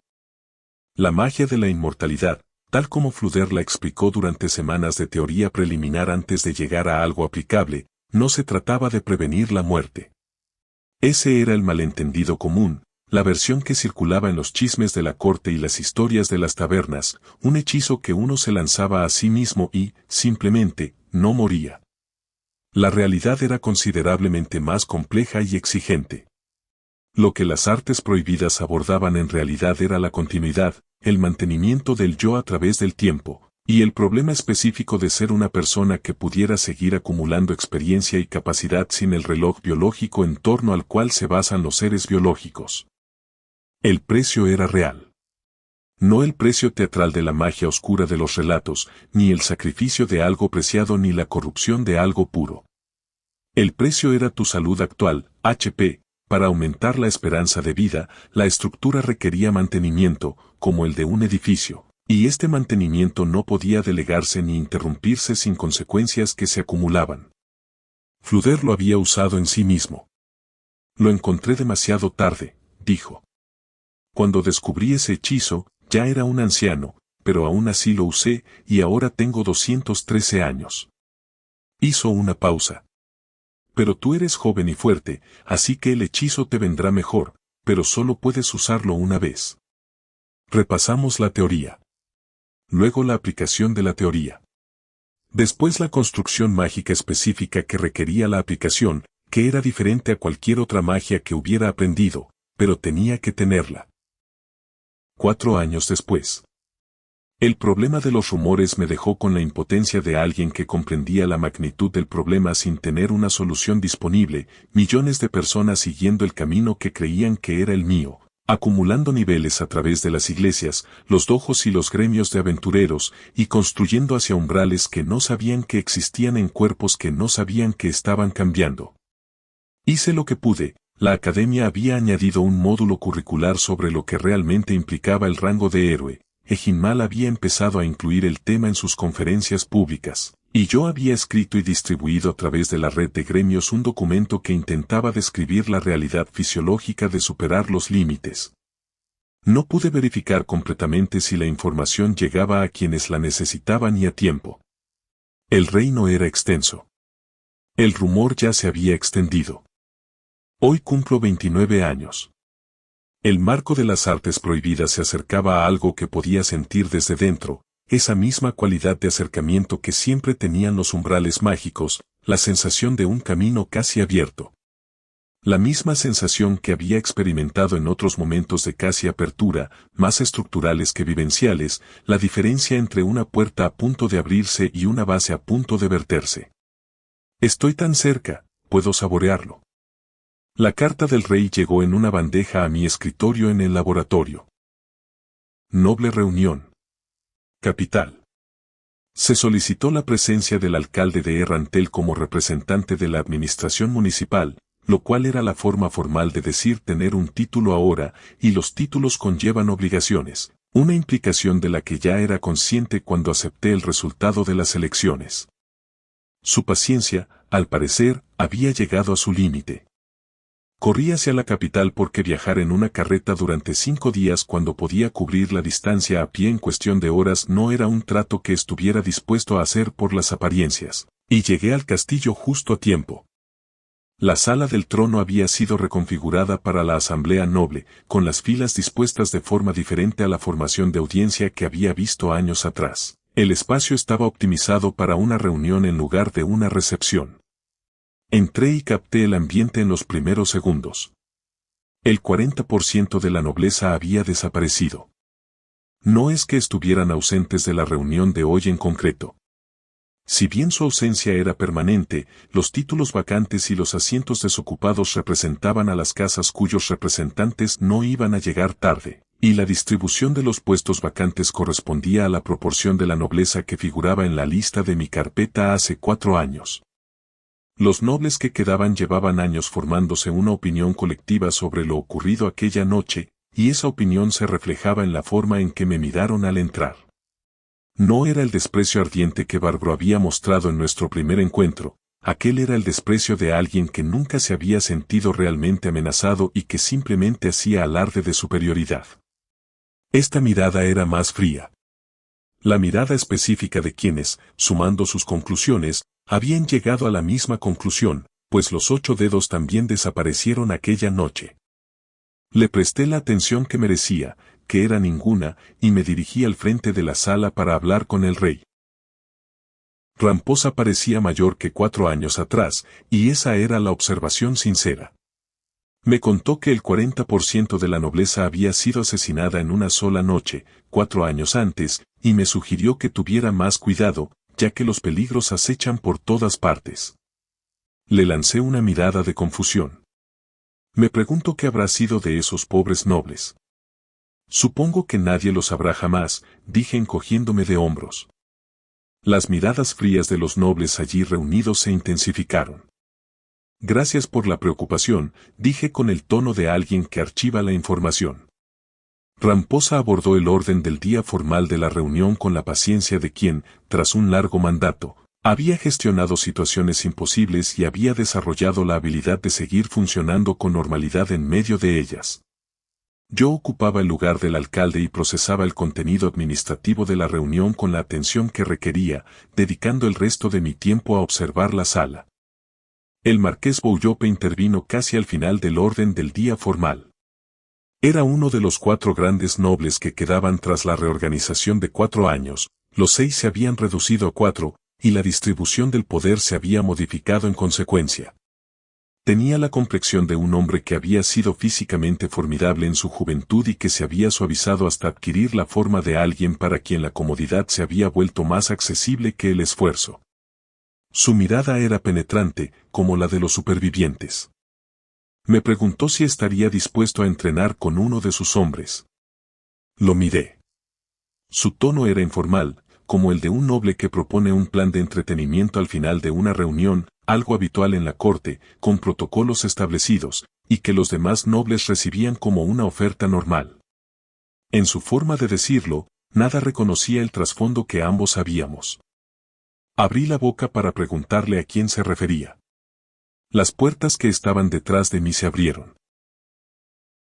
La magia de la inmortalidad, tal como Flüder la explicó durante semanas de teoría preliminar antes de llegar a algo aplicable, no se trataba de prevenir la muerte. Ese era el malentendido común, la versión que circulaba en los chismes de la corte y las historias de las tabernas, un hechizo que uno se lanzaba a sí mismo y, simplemente, no moría. La realidad era considerablemente más compleja y exigente. Lo que las artes prohibidas abordaban en realidad era la continuidad, el mantenimiento del yo a través del tiempo, y el problema específico de ser una persona que pudiera seguir acumulando experiencia y capacidad sin el reloj biológico en torno al cual se basan los seres biológicos. El precio era real. No el precio teatral de la magia oscura de los relatos, ni el sacrificio de algo preciado ni la corrupción de algo puro. El precio era tu salud actual, HP. Para aumentar la esperanza de vida, la estructura requería mantenimiento, como el de un edificio, y este mantenimiento no podía delegarse ni interrumpirse sin consecuencias que se acumulaban. Flüder lo había usado en sí mismo. Lo encontré demasiado tarde, dijo. Cuando descubrí ese hechizo, ya era un anciano, pero aún así lo usé, y ahora tengo 213 años. Hizo una pausa. Pero tú eres joven y fuerte, así que el hechizo te vendrá mejor, pero solo puedes usarlo una vez. Repasamos la teoría. Luego la aplicación de la teoría. Después la construcción mágica específica que requería la aplicación, que era diferente a cualquier otra magia que hubiera aprendido, pero tenía que tenerla. 4 años después. El problema de los rumores me dejó con la impotencia de alguien que comprendía la magnitud del problema sin tener una solución disponible, millones de personas siguiendo el camino que creían que era el mío, acumulando niveles a través de las iglesias, los dojos y los gremios de aventureros, y construyendo hacia umbrales que no sabían que existían en cuerpos que no sabían que estaban cambiando. Hice lo que pude. La academia había añadido un módulo curricular sobre lo que realmente implicaba el rango de héroe. Ejinmal había empezado a incluir el tema en sus conferencias públicas, y yo había escrito y distribuido a través de la red de gremios un documento que intentaba describir la realidad fisiológica de superar los límites. No pude verificar completamente si la información llegaba a quienes la necesitaban y a tiempo. El reino era extenso. El rumor ya se había extendido. Hoy cumplo 29 años. El marco de las artes prohibidas se acercaba a algo que podía sentir desde dentro, esa misma cualidad de acercamiento que siempre tenían los umbrales mágicos, la sensación de un camino casi abierto. La misma sensación que había experimentado en otros momentos de casi apertura, más estructurales que vivenciales, la diferencia entre una puerta a punto de abrirse y una base a punto de verterse. Estoy tan cerca, puedo saborearlo. La carta del rey llegó en una bandeja a mi escritorio en el laboratorio. Noble reunión. Capital. Se solicitó la presencia del alcalde de Errantel como representante de la administración municipal, lo cual era la forma formal de decir tener un título ahora, y los títulos conllevan obligaciones, una implicación de la que ya era consciente cuando acepté el resultado de las elecciones. Su paciencia, al parecer, había llegado a su límite. Corrí hacia la capital porque viajar en una carreta durante 5 días cuando podía cubrir la distancia a pie en cuestión de horas no era un trato que estuviera dispuesto a hacer por las apariencias, y llegué al castillo justo a tiempo. La sala del trono había sido reconfigurada para la asamblea noble, con las filas dispuestas de forma diferente a la formación de audiencia que había visto años atrás. El espacio estaba optimizado para una reunión en lugar de una recepción. Entré y capté el ambiente en los primeros segundos. El 40% de la nobleza había desaparecido. No es que estuvieran ausentes de la reunión de hoy en concreto. Si bien su ausencia era permanente, los títulos vacantes y los asientos desocupados representaban a las casas cuyos representantes no iban a llegar tarde, y la distribución de los puestos vacantes correspondía a la proporción de la nobleza que figuraba en la lista de mi carpeta hace 4 años. Los nobles que quedaban llevaban años formándose una opinión colectiva sobre lo ocurrido aquella noche, y esa opinión se reflejaba en la forma en que me miraron al entrar. No era el desprecio ardiente que Barbro había mostrado en nuestro primer encuentro, aquel era el desprecio de alguien que nunca se había sentido realmente amenazado y que simplemente hacía alarde de superioridad. Esta mirada era más fría. La mirada específica de quienes, sumando sus conclusiones, habían llegado a la misma conclusión, pues los 8 dedos también desaparecieron aquella noche. Le presté la atención que merecía, que era ninguna, y me dirigí al frente de la sala para hablar con el rey. Ramposa parecía mayor que 4 años atrás, y esa era la observación sincera. Me contó que el 40% de la nobleza había sido asesinada en una sola noche, 4 años antes, y me sugirió que tuviera más cuidado, ya que los peligros acechan por todas partes. Le lancé una mirada de confusión. Me pregunto qué habrá sido de esos pobres nobles. Supongo que nadie lo sabrá jamás, dije encogiéndome de hombros. Las miradas frías de los nobles allí reunidos se intensificaron. Gracias por la preocupación, dije con el tono de alguien que archiva la información. Ramposa abordó el orden del día formal de la reunión con la paciencia de quien, tras un largo mandato, había gestionado situaciones imposibles y había desarrollado la habilidad de seguir funcionando con normalidad en medio de ellas. Yo ocupaba el lugar del alcalde y procesaba el contenido administrativo de la reunión con la atención que requería, dedicando el resto de mi tiempo a observar la sala. El marqués Bouillope intervino casi al final del orden del día formal. Era uno de los 4 grandes nobles que quedaban tras la reorganización de 4 años, los 6 se habían reducido a 4, y la distribución del poder se había modificado en consecuencia. Tenía la complexión de un hombre que había sido físicamente formidable en su juventud y que se había suavizado hasta adquirir la forma de alguien para quien la comodidad se había vuelto más accesible que el esfuerzo. Su mirada era penetrante, como la de los supervivientes. Me preguntó si estaría dispuesto a entrenar con uno de sus hombres. Lo miré. Su tono era informal, como el de un noble que propone un plan de entretenimiento al final de una reunión, algo habitual en la corte, con protocolos establecidos, y que los demás nobles recibían como una oferta normal. En su forma de decirlo, nada reconocía el trasfondo que ambos sabíamos. Abrí la boca para preguntarle a quién se refería. Las puertas que estaban detrás de mí se abrieron.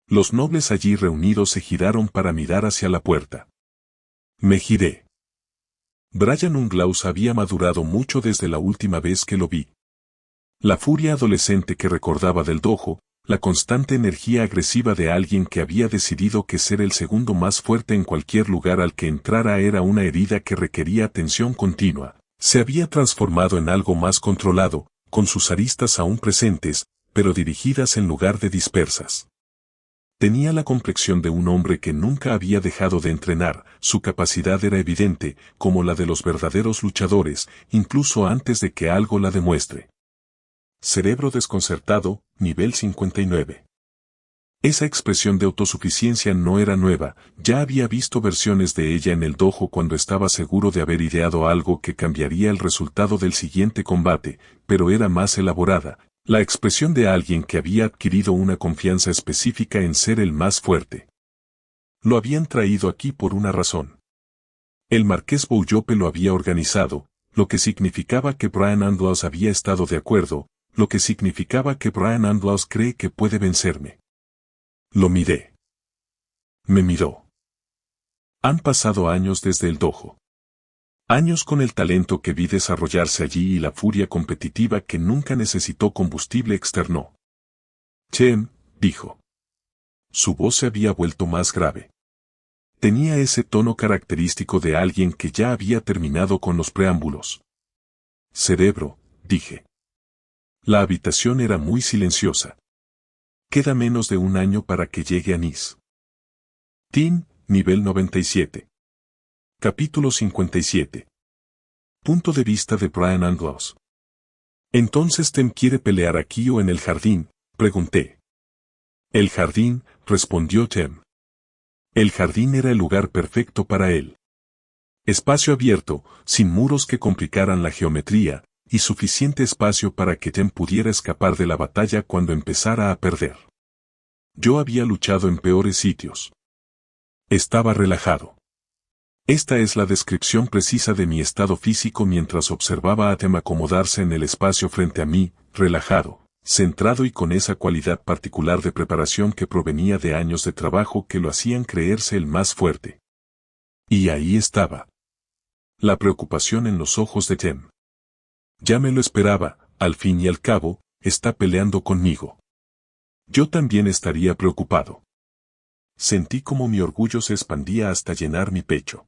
Los nobles allí reunidos se giraron para mirar hacia la puerta. Me giré. Brian Unglaus había madurado mucho desde la última vez que lo vi. La furia adolescente que recordaba del dojo, la constante energía agresiva de alguien que había decidido que ser el segundo más fuerte en cualquier lugar al que entrara era una herida que requería atención continua, se había transformado en algo más controlado, con sus aristas aún presentes, pero dirigidas en lugar de dispersas. Tenía la complexión de un hombre que nunca había dejado de entrenar, su capacidad era evidente, como la de los verdaderos luchadores, incluso antes de que algo la demuestre. Cerebro desconcertado, nivel 59. Esa expresión de autosuficiencia no era nueva, ya había visto versiones de ella en el dojo cuando estaba seguro de haber ideado algo que cambiaría el resultado del siguiente combate, pero era más elaborada, la expresión de alguien que había adquirido una confianza específica en ser el más fuerte. Lo habían traído aquí por una razón. El marqués Bouillope lo había organizado, lo que significaba que Brian Andlaus había estado de acuerdo, lo que significaba que Brian Andlaus cree que puede vencerme. Lo miré. Me miró. Han pasado años desde el dojo. Años con el talento que vi desarrollarse allí y la furia competitiva que nunca necesitó combustible externo. Chem, dijo. Su voz se había vuelto más grave. Tenía ese tono característico de alguien que ya había terminado con los preámbulos. Cerebro, dije. La habitación era muy silenciosa. Queda menos de un año para que llegue a Nice. Team, nivel 97. Capítulo 57. Punto de vista de Brian Andlaus. ¿Entonces Tem quiere pelear aquí o en el jardín?, pregunté. El jardín, respondió Tem. El jardín era el lugar perfecto para él. Espacio abierto, sin muros que complicaran la geometría, y suficiente espacio para que Tem pudiera escapar de la batalla cuando empezara a perder. Yo había luchado en peores sitios. Estaba relajado. Esta es la descripción precisa de mi estado físico mientras observaba a Tem acomodarse en el espacio frente a mí, relajado, centrado y con esa cualidad particular de preparación que provenía de años de trabajo que lo hacían creerse el más fuerte. Y ahí estaba. La preocupación en los ojos de Tem. Ya me lo esperaba, al fin y al cabo, está peleando conmigo. Yo también estaría preocupado. Sentí como mi orgullo se expandía hasta llenar mi pecho.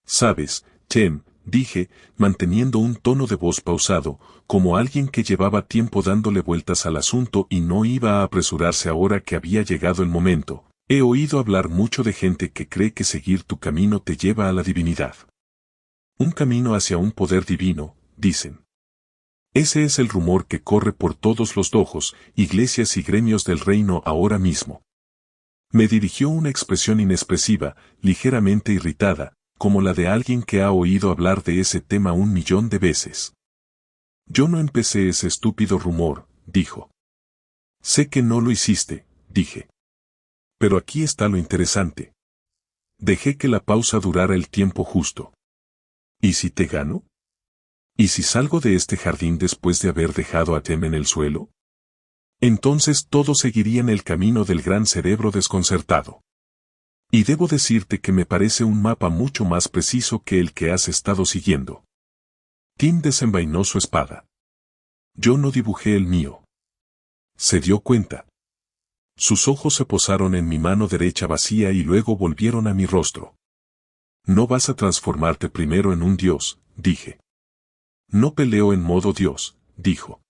«Sabes, Tem», dije, manteniendo un tono de voz pausado, como alguien que llevaba tiempo dándole vueltas al asunto y no iba a apresurarse ahora que había llegado el momento. He oído hablar mucho de gente que cree que seguir tu camino te lleva a la divinidad. Un camino hacia un poder divino, dicen. Ese es el rumor que corre por todos los dojos, iglesias y gremios del reino ahora mismo. Me dirigió una expresión inexpresiva, ligeramente irritada, como la de alguien que ha oído hablar de ese tema 1.000.000 de veces. Yo no empecé ese estúpido rumor, dijo. Sé que no lo hiciste, dije. Pero aquí está lo interesante. Dejé que la pausa durara el tiempo justo. ¿Y si te gano? ¿Y si salgo de este jardín después de haber dejado a Tem en el suelo? Entonces todo seguiría en el camino del gran cerebro desconcertado. Y debo decirte que me parece un mapa mucho más preciso que el que has estado siguiendo. Tim desenvainó su espada. Yo no dibujé el mío. Se dio cuenta. Sus ojos se posaron en mi mano derecha vacía y luego volvieron a mi rostro. No vas a transformarte primero en un dios, dije. No peleo en modo dios, dijo.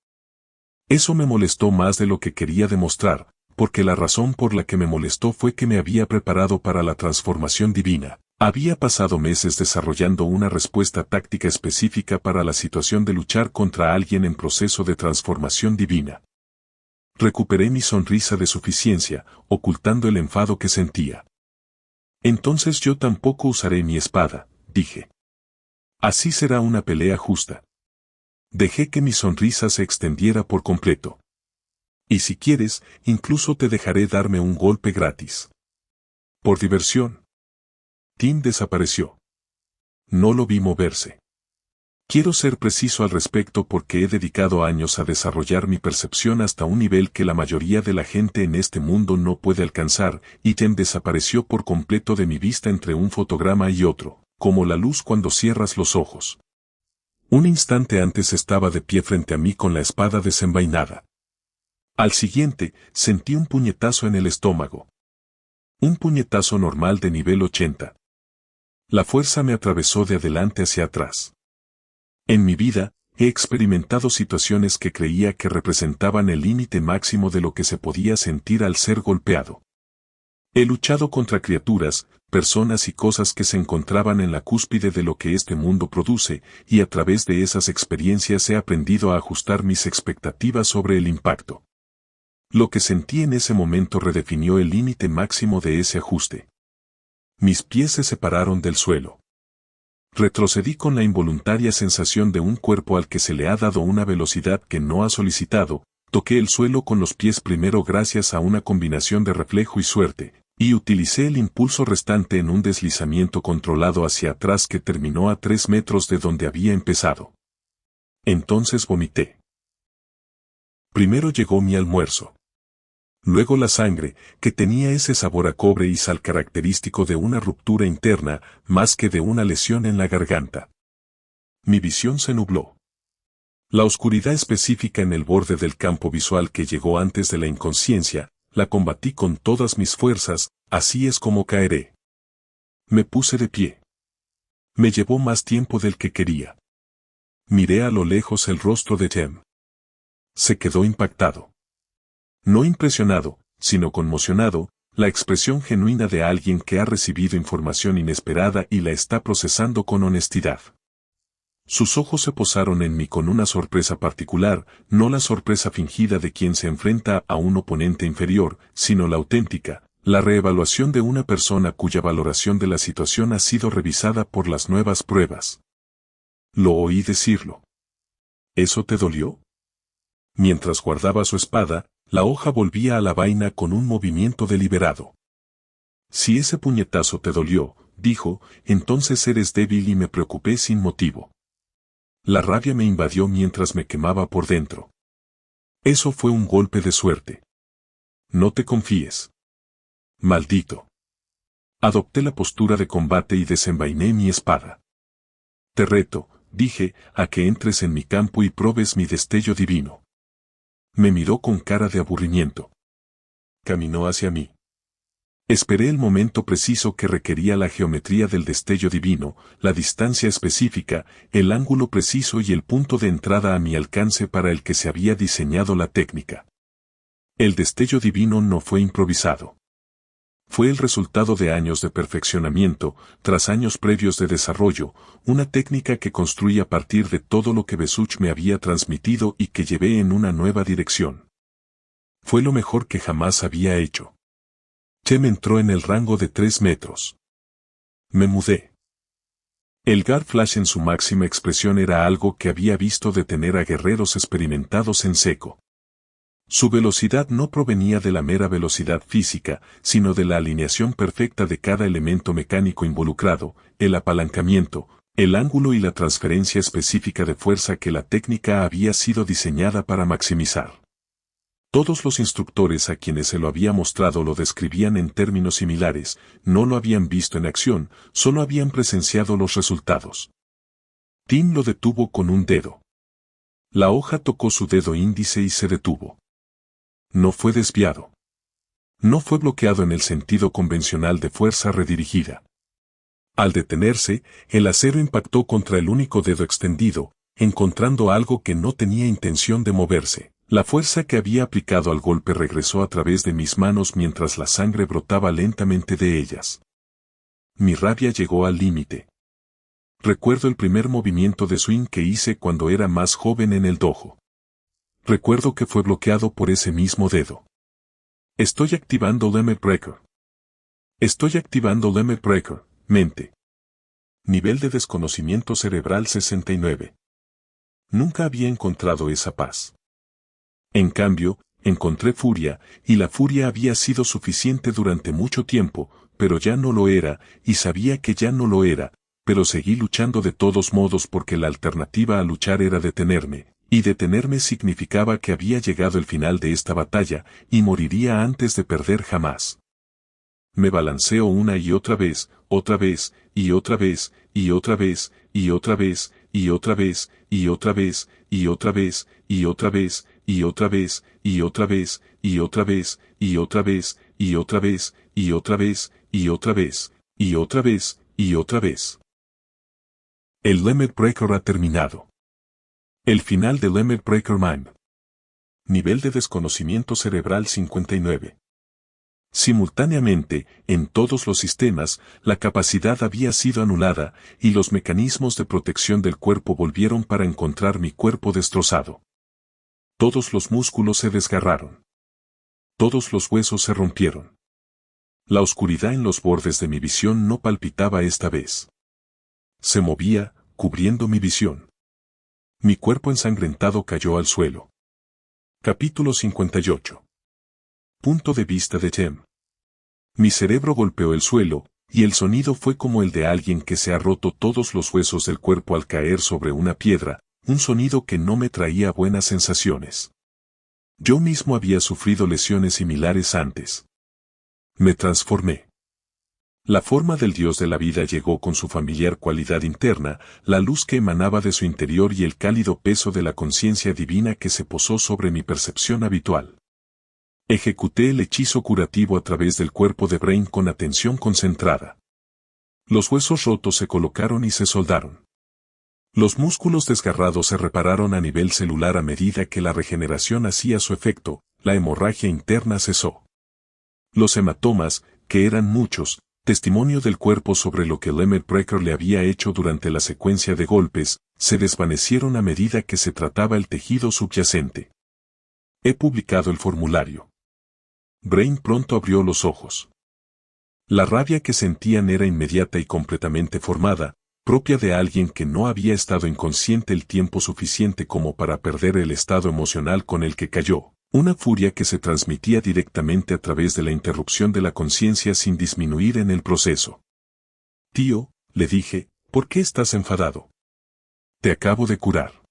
Eso me molestó más de lo que quería demostrar, porque la razón por la que me molestó fue que me había preparado para la transformación divina. Había pasado meses desarrollando una respuesta táctica específica para la situación de luchar contra alguien en proceso de transformación divina. Recuperé mi sonrisa de suficiencia, ocultando el enfado que sentía. Entonces yo tampoco usaré mi espada, dije. Así será una pelea justa. Dejé que mi sonrisa se extendiera por completo. Y si quieres, incluso te dejaré darme un golpe gratis. Por diversión. Tim desapareció. No lo vi moverse. Quiero ser preciso al respecto porque he dedicado años a desarrollar mi percepción hasta un nivel que la mayoría de la gente en este mundo no puede alcanzar, y Tim desapareció por completo de mi vista entre un fotograma y otro, como la luz cuando cierras los ojos. Un instante antes estaba de pie frente a mí con la espada desenvainada. Al siguiente, sentí un puñetazo en el estómago. Un puñetazo normal de nivel 80. La fuerza me atravesó de adelante hacia atrás. En mi vida, he experimentado situaciones que creía que representaban el límite máximo de lo que se podía sentir al ser golpeado. He luchado contra criaturas, personas y cosas que se encontraban en la cúspide de lo que este mundo produce, y a través de esas experiencias he aprendido a ajustar mis expectativas sobre el impacto. Lo que sentí en ese momento redefinió el límite máximo de ese ajuste. Mis pies se separaron del suelo. Retrocedí con la involuntaria sensación de un cuerpo al que se le ha dado una velocidad que no ha solicitado, toqué el suelo con los pies primero gracias a una combinación de reflejo y suerte, y utilicé el impulso restante en un deslizamiento controlado hacia atrás que terminó a 3 metros de donde había empezado. Entonces vomité. Primero llegó mi almuerzo. Luego la sangre, que tenía ese sabor a cobre y sal característico de una ruptura interna, más que de una lesión en la garganta. Mi visión se nubló. La oscuridad específica en el borde del campo visual que llegó antes de la inconsciencia, la combatí con todas mis fuerzas, así es como caeré. Me puse de pie. Me llevó más tiempo del que quería. Miré a lo lejos el rostro de Tem. Se quedó impactado. No impresionado, sino conmocionado, la expresión genuina de alguien que ha recibido información inesperada y la está procesando con honestidad. Sus ojos se posaron en mí con una sorpresa particular, no la sorpresa fingida de quien se enfrenta a un oponente inferior, sino la auténtica, la reevaluación de una persona cuya valoración de la situación ha sido revisada por las nuevas pruebas. Lo oí decirlo. ¿Eso te dolió? Mientras guardaba su espada, la hoja volvía a la vaina con un movimiento deliberado. Si ese puñetazo te dolió, dijo, entonces eres débil y me preocupé sin motivo. La rabia me invadió mientras me quemaba por dentro. Eso fue un golpe de suerte. No te confíes. Maldito. Adopté la postura de combate y desenvainé mi espada. Te reto, dije, a que entres en mi campo y probes mi destello divino. Me miró con cara de aburrimiento. Caminó hacia mí. Esperé el momento preciso que requería la geometría del destello divino, la distancia específica, el ángulo preciso y el punto de entrada a mi alcance para el que se había diseñado la técnica. El destello divino no fue improvisado. Fue el resultado de años de perfeccionamiento, tras años previos de desarrollo, una técnica que construí a partir de todo lo que Besuch me había transmitido y que llevé en una nueva dirección. Fue lo mejor que jamás había hecho. Chem entró en el rango de 3 metros. Me mudé. El Guard Flash en su máxima expresión era algo que había visto detener a guerreros experimentados en seco. Su velocidad no provenía de la mera velocidad física, sino de la alineación perfecta de cada elemento mecánico involucrado, el apalancamiento, el ángulo y la transferencia específica de fuerza que la técnica había sido diseñada para maximizar. Todos los instructores a quienes se lo había mostrado lo describían en términos similares, no lo habían visto en acción, solo habían presenciado los resultados. Tim lo detuvo con un dedo. La hoja tocó su dedo índice y se detuvo. No fue desviado. No fue bloqueado en el sentido convencional de fuerza redirigida. Al detenerse, el acero impactó contra el único dedo extendido, encontrando algo que no tenía intención de moverse. La fuerza que había aplicado al golpe regresó a través de mis manos mientras la sangre brotaba lentamente de ellas. Mi rabia llegó al límite. Recuerdo el primer movimiento de swing que hice cuando era más joven en el dojo. Recuerdo que fue bloqueado por ese mismo dedo. Estoy activando Limit Breaker. Estoy activando Limit Breaker, mente. Nivel de desconocimiento cerebral 69. Nunca había encontrado esa paz. En cambio, encontré furia, y la furia había sido suficiente durante mucho tiempo, pero ya no lo era, y sabía que ya no lo era, pero seguí luchando de todos modos porque la alternativa a luchar era detenerme, y detenerme significaba que había llegado el final de esta batalla, y moriría antes de perder jamás. Me balanceo una y otra vez, y otra vez, y otra vez, y otra vez, y otra vez, y otra vez, y otra vez, y otra vez, y otra vez, y otra vez, y otra vez, y otra vez, y otra vez, y otra vez, y otra vez, y otra vez, y otra vez. El Limit Breaker ha terminado. El final de Limit Breaker Mind. Nivel de desconocimiento cerebral 59. Simultáneamente, en todos los sistemas, la capacidad había sido anulada, y los mecanismos de protección del cuerpo volvieron para encontrar mi cuerpo destrozado. Todos los músculos se desgarraron. Todos los huesos se rompieron. La oscuridad en los bordes de mi visión no palpitaba esta vez. Se movía, cubriendo mi visión. Mi cuerpo ensangrentado cayó al suelo. Capítulo 58. Punto de vista de Chem. Mi cerebro golpeó el suelo, y el sonido fue como el de alguien que se ha roto todos los huesos del cuerpo al caer sobre una piedra, un sonido que no me traía buenas sensaciones. Yo mismo había sufrido lesiones similares antes. Me transformé. La forma del dios de la vida llegó con su familiar cualidad interna, la luz que emanaba de su interior y el cálido peso de la conciencia divina que se posó sobre mi percepción habitual. Ejecuté el hechizo curativo a través del cuerpo de Brain con atención concentrada. Los huesos rotos se colocaron y se soldaron. Los músculos desgarrados se repararon a nivel celular a medida que la regeneración hacía su efecto, la hemorragia interna cesó. Los hematomas, que eran muchos, testimonio del cuerpo sobre lo que Limit Breaker le había hecho durante la secuencia de golpes, se desvanecieron a medida que se trataba el tejido subyacente. He publicado el formulario. Brain pronto abrió los ojos. La rabia que sentían era inmediata y completamente formada, propia de alguien que no había estado inconsciente el tiempo suficiente como para perder el estado emocional con el que cayó, una furia que se transmitía directamente a través de la interrupción de la conciencia sin disminuir en el proceso. Tío, le dije, ¿por qué estás enfadado? Te acabo de curar.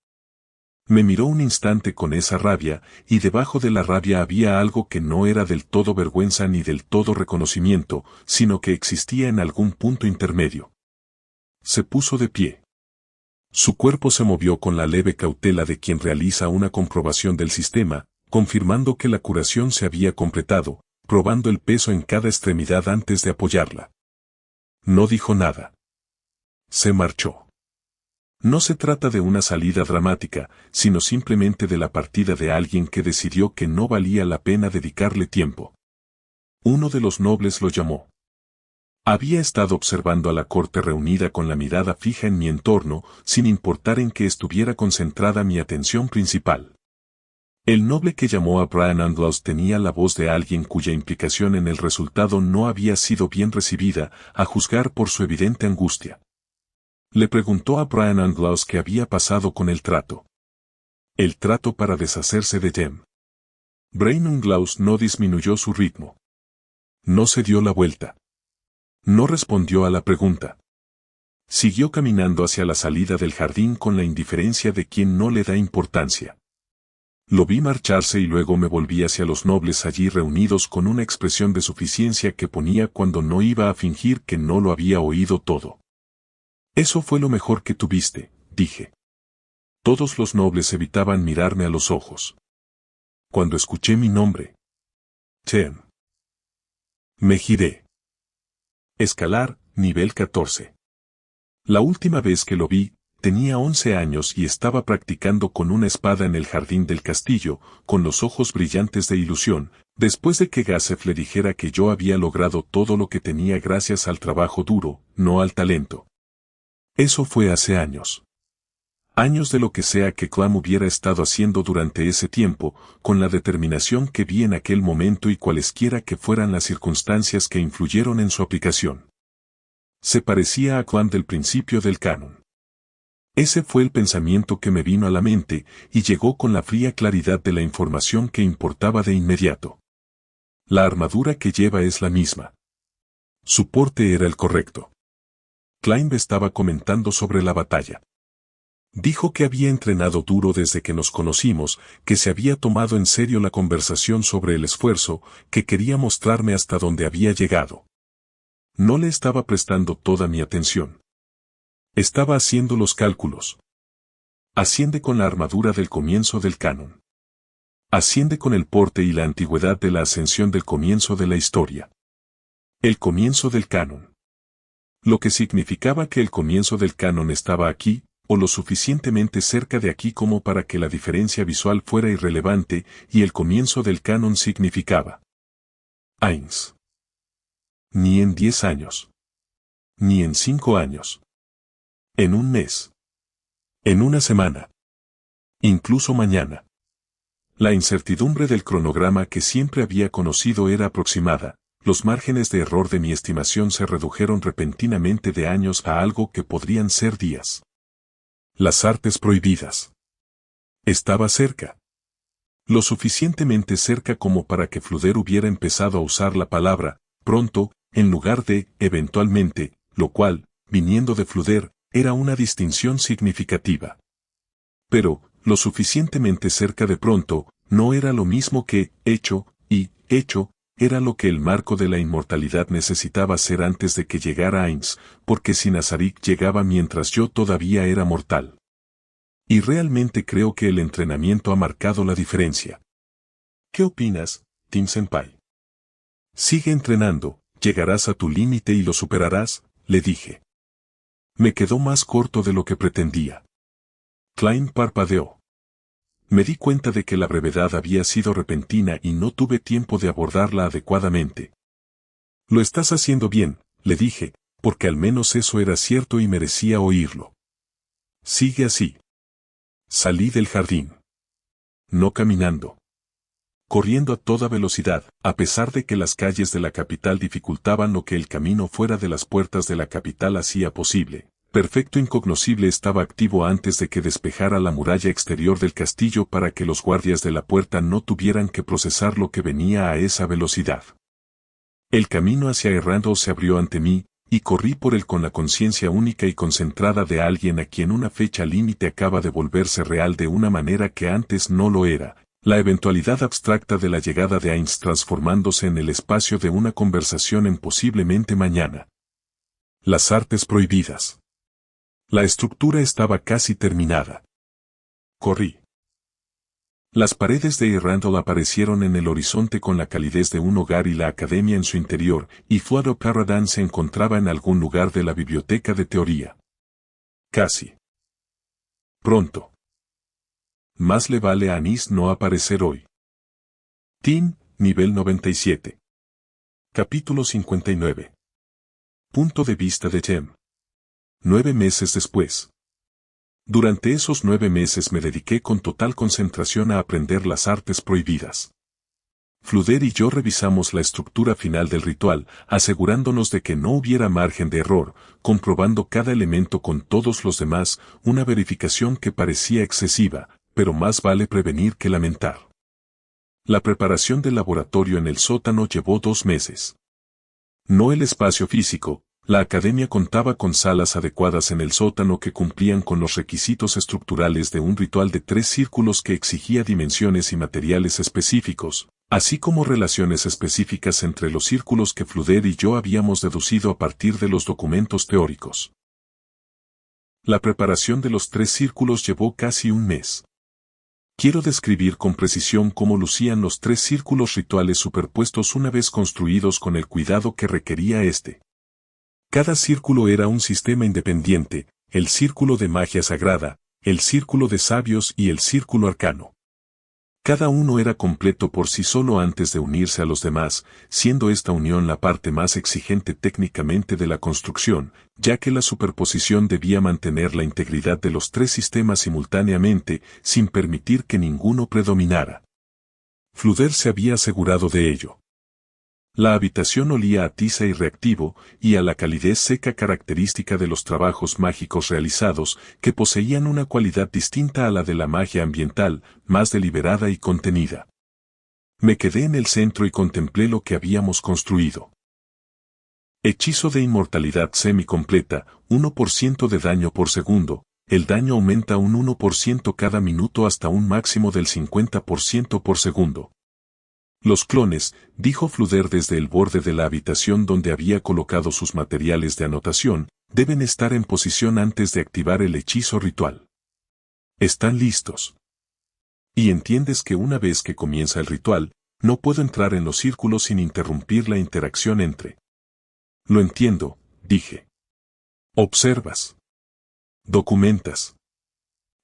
Me miró un instante con esa rabia, y debajo de la rabia había algo que no era del todo vergüenza ni del todo reconocimiento, sino que existía en algún punto intermedio. Se puso de pie. Su cuerpo se movió con la leve cautela de quien realiza una comprobación del sistema, confirmando que la curación se había completado, probando el peso en cada extremidad antes de apoyarla. No dijo nada. Se marchó. No se trata de una salida dramática, sino simplemente de la partida de alguien que decidió que no valía la pena dedicarle tiempo. Uno de los nobles lo llamó. Había estado observando a la corte reunida con la mirada fija en mi entorno, sin importar en qué estuviera concentrada mi atención principal. El noble que llamó a Brian Andlaus tenía la voz de alguien cuya implicación en el resultado no había sido bien recibida, a juzgar por su evidente angustia. Le preguntó a Brian Andlaus qué había pasado con el trato. El trato para deshacerse de Jem. Brian Andlaus no disminuyó su ritmo. No se dio la vuelta. No respondió a la pregunta. Siguió caminando hacia la salida del jardín con la indiferencia de quien no le da importancia. Lo vi marcharse y luego me volví hacia los nobles allí reunidos con una expresión de suficiencia que ponía cuando no iba a fingir que no lo había oído todo. Eso fue lo mejor que tuviste, dije. Todos los nobles evitaban mirarme a los ojos. Cuando escuché mi nombre. Jem. Me giré. Escalar, nivel 14. La última vez que lo vi, tenía 11 años y estaba practicando con una espada en el jardín del castillo, con los ojos brillantes de ilusión, después de que Gasef le dijera que yo había logrado todo lo que tenía gracias al trabajo duro, no al talento. Eso fue hace años. Años de lo que sea que Clam hubiera estado haciendo durante ese tiempo, con la determinación que vi en aquel momento y cualesquiera que fueran las circunstancias que influyeron en su aplicación. Se parecía a Clam del principio del canon. Ese fue el pensamiento que me vino a la mente, y llegó con la fría claridad de la información que importaba de inmediato. La armadura que lleva es la misma. Su porte era el correcto. Klein estaba comentando sobre la batalla. Dijo que había entrenado duro desde que nos conocimos, que se había tomado en serio la conversación sobre el esfuerzo, que quería mostrarme hasta dónde había llegado. No le estaba prestando toda mi atención. Estaba haciendo los cálculos. Asciende con la armadura del comienzo del canon. Asciende con el porte y la antigüedad de la ascensión del comienzo de la historia. El comienzo del canon. Lo que significaba que el comienzo del canon estaba aquí, o lo suficientemente cerca de aquí como para que la diferencia visual fuera irrelevante, y el comienzo del canon significaba. Eins. Ni en 10 años. Ni en 5 años. En un mes. En una semana. Incluso mañana. La incertidumbre del cronograma que siempre había conocido era aproximada. Los márgenes de error de mi estimación se redujeron repentinamente de años a algo que podrían ser días. Las artes prohibidas. Estaba cerca. Lo suficientemente cerca como para que Fluder hubiera empezado a usar la palabra, pronto, en lugar de, eventualmente, lo cual, viniendo de Fluder, era una distinción significativa. Pero, lo suficientemente cerca de pronto, no era lo mismo que, hecho, y, hecho, era lo que el marco de la inmortalidad necesitaba ser antes de que llegara Ainz, porque si Nazarik llegaba mientras yo todavía era mortal. Y realmente creo que el entrenamiento ha marcado la diferencia. ¿Qué opinas, Tim Senpai? Sigue entrenando, llegarás a tu límite y lo superarás, le dije. Me quedó más corto de lo que pretendía. Klein parpadeó. Me di cuenta de que la brevedad había sido repentina y no tuve tiempo de abordarla adecuadamente. Lo estás haciendo bien, le dije, porque al menos eso era cierto y merecía oírlo. Sigue así. Salí del jardín. No caminando. Corriendo a toda velocidad, a pesar de que las calles de la capital dificultaban lo que el camino fuera de las puertas de la capital hacía posible. Perfecto Incognoscible estaba activo antes de que despejara la muralla exterior del castillo para que los guardias de la puerta no tuvieran que procesar lo que venía a esa velocidad. El camino hacia Errando se abrió ante mí, y corrí por él con la conciencia única y concentrada de alguien a quien una fecha límite acaba de volverse real de una manera que antes no lo era, la eventualidad abstracta de la llegada de Ainz transformándose en el espacio de una conversación en posiblemente mañana. Las artes prohibidas. La estructura estaba casi terminada. Corrí. Las paredes de Randall aparecieron en el horizonte con la calidez de un hogar y la academia en su interior, y Fuado Paradan se encontraba en algún lugar de la biblioteca de teoría. Casi. Pronto. Más le vale a Anís no aparecer hoy. Tin, nivel 97. Capítulo 59. Punto de vista de Jem. 9 meses después. Durante esos 9 meses me dediqué con total concentración a aprender las artes prohibidas. Fluder y yo revisamos la estructura final del ritual, asegurándonos de que no hubiera margen de error, comprobando cada elemento con todos los demás, una verificación que parecía excesiva, pero más vale prevenir que lamentar. La preparación del laboratorio en el sótano llevó 2 meses. No el espacio físico. La academia contaba con salas adecuadas en el sótano que cumplían con los requisitos estructurales de un ritual de 3 círculos que exigía dimensiones y materiales específicos, así como relaciones específicas entre los círculos que Fluder y yo habíamos deducido a partir de los documentos teóricos. La preparación de los 3 círculos llevó casi un mes. Quiero describir con precisión cómo lucían los 3 círculos rituales superpuestos una vez construidos con el cuidado que requería este. Cada círculo era un sistema independiente, el círculo de magia sagrada, el círculo de sabios y el círculo arcano. Cada uno era completo por sí solo antes de unirse a los demás, siendo esta unión la parte más exigente técnicamente de la construcción, ya que la superposición debía mantener la integridad de los 3 sistemas simultáneamente, sin permitir que ninguno predominara. Fluder se había asegurado de ello. La habitación olía a tiza y reactivo, y a la calidez seca característica de los trabajos mágicos realizados, que poseían una cualidad distinta a la de la magia ambiental, más deliberada y contenida. Me quedé en el centro y contemplé lo que habíamos construido. Hechizo de inmortalidad semicompleta, 1% de daño por segundo. El daño aumenta un 1% cada minuto hasta un máximo del 50% por segundo. Los clones, dijo Fluder desde el borde de la habitación donde había colocado sus materiales de anotación, deben estar en posición antes de activar el hechizo ritual. ¿Están listos? Y entiendes que una vez que comienza el ritual, no puedo entrar en los círculos sin interrumpir la interacción entre. Lo entiendo, dije. Observas. Documentas.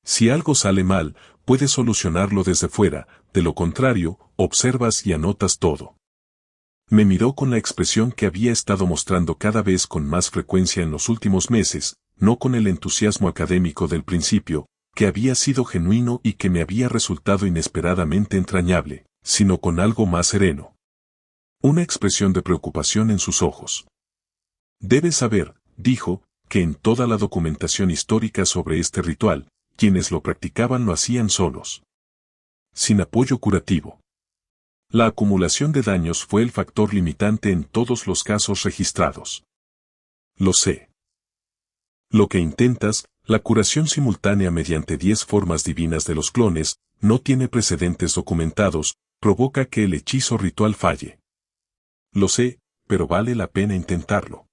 Si algo sale mal, puedes solucionarlo desde fuera, de lo contrario, observas y anotas todo. Me miró con la expresión que había estado mostrando cada vez con más frecuencia en los últimos meses, no con el entusiasmo académico del principio, que había sido genuino y que me había resultado inesperadamente entrañable, sino con algo más sereno. Una expresión de preocupación en sus ojos. Debes saber, dijo, que en toda la documentación histórica sobre este ritual, quienes lo practicaban lo hacían solos. Sin apoyo curativo. La acumulación de daños fue el factor limitante en todos los casos registrados. Lo sé. Lo que intentas, la curación simultánea mediante 10 formas divinas de los clones, no tiene precedentes documentados, provoca que el hechizo ritual falle. Lo sé, pero vale la pena intentarlo.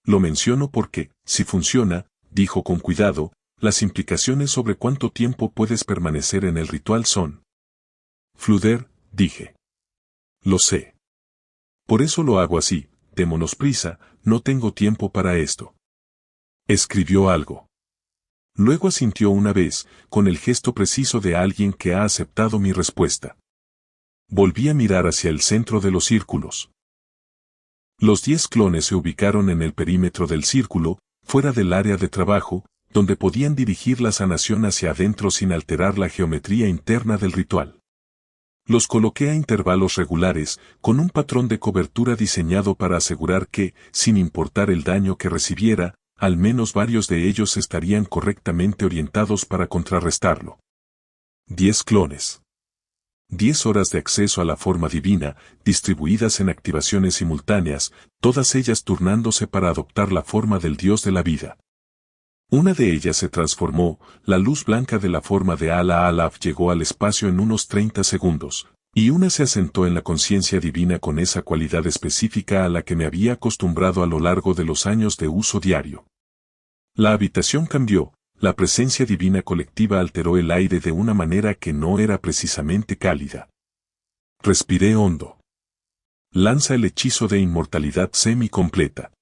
Lo menciono porque, si funciona, dijo con cuidado, las implicaciones sobre cuánto tiempo puedes permanecer en el ritual son. Fluder, dije. Lo sé. Por eso lo hago así, démonos prisa, no tengo tiempo para esto. Escribió algo. Luego asintió una vez, con el gesto preciso de alguien que ha aceptado mi respuesta. Volví a mirar hacia el centro de los círculos. Los 10 clones se ubicaron en el perímetro del círculo, fuera del área de trabajo, donde podían dirigir la sanación hacia adentro sin alterar la geometría interna del ritual. Los coloqué a intervalos regulares, con un patrón de cobertura diseñado para asegurar que, sin importar el daño que recibiera, al menos varios de ellos estarían correctamente orientados para contrarrestarlo. 10 clones. 10 horas de acceso a la forma divina, distribuidas en activaciones simultáneas, todas ellas turnándose para adoptar la forma del Dios de la vida. Una de ellas se transformó, la luz blanca de la forma de Ala-Alaf llegó al espacio en unos 30 segundos, y una se asentó en la conciencia divina con esa cualidad específica a la que me había acostumbrado a lo largo de los años de uso diario. La habitación cambió, la presencia divina colectiva alteró el aire de una manera que no era precisamente cálida. Respiré hondo. Lanza el hechizo de inmortalidad semi-completa.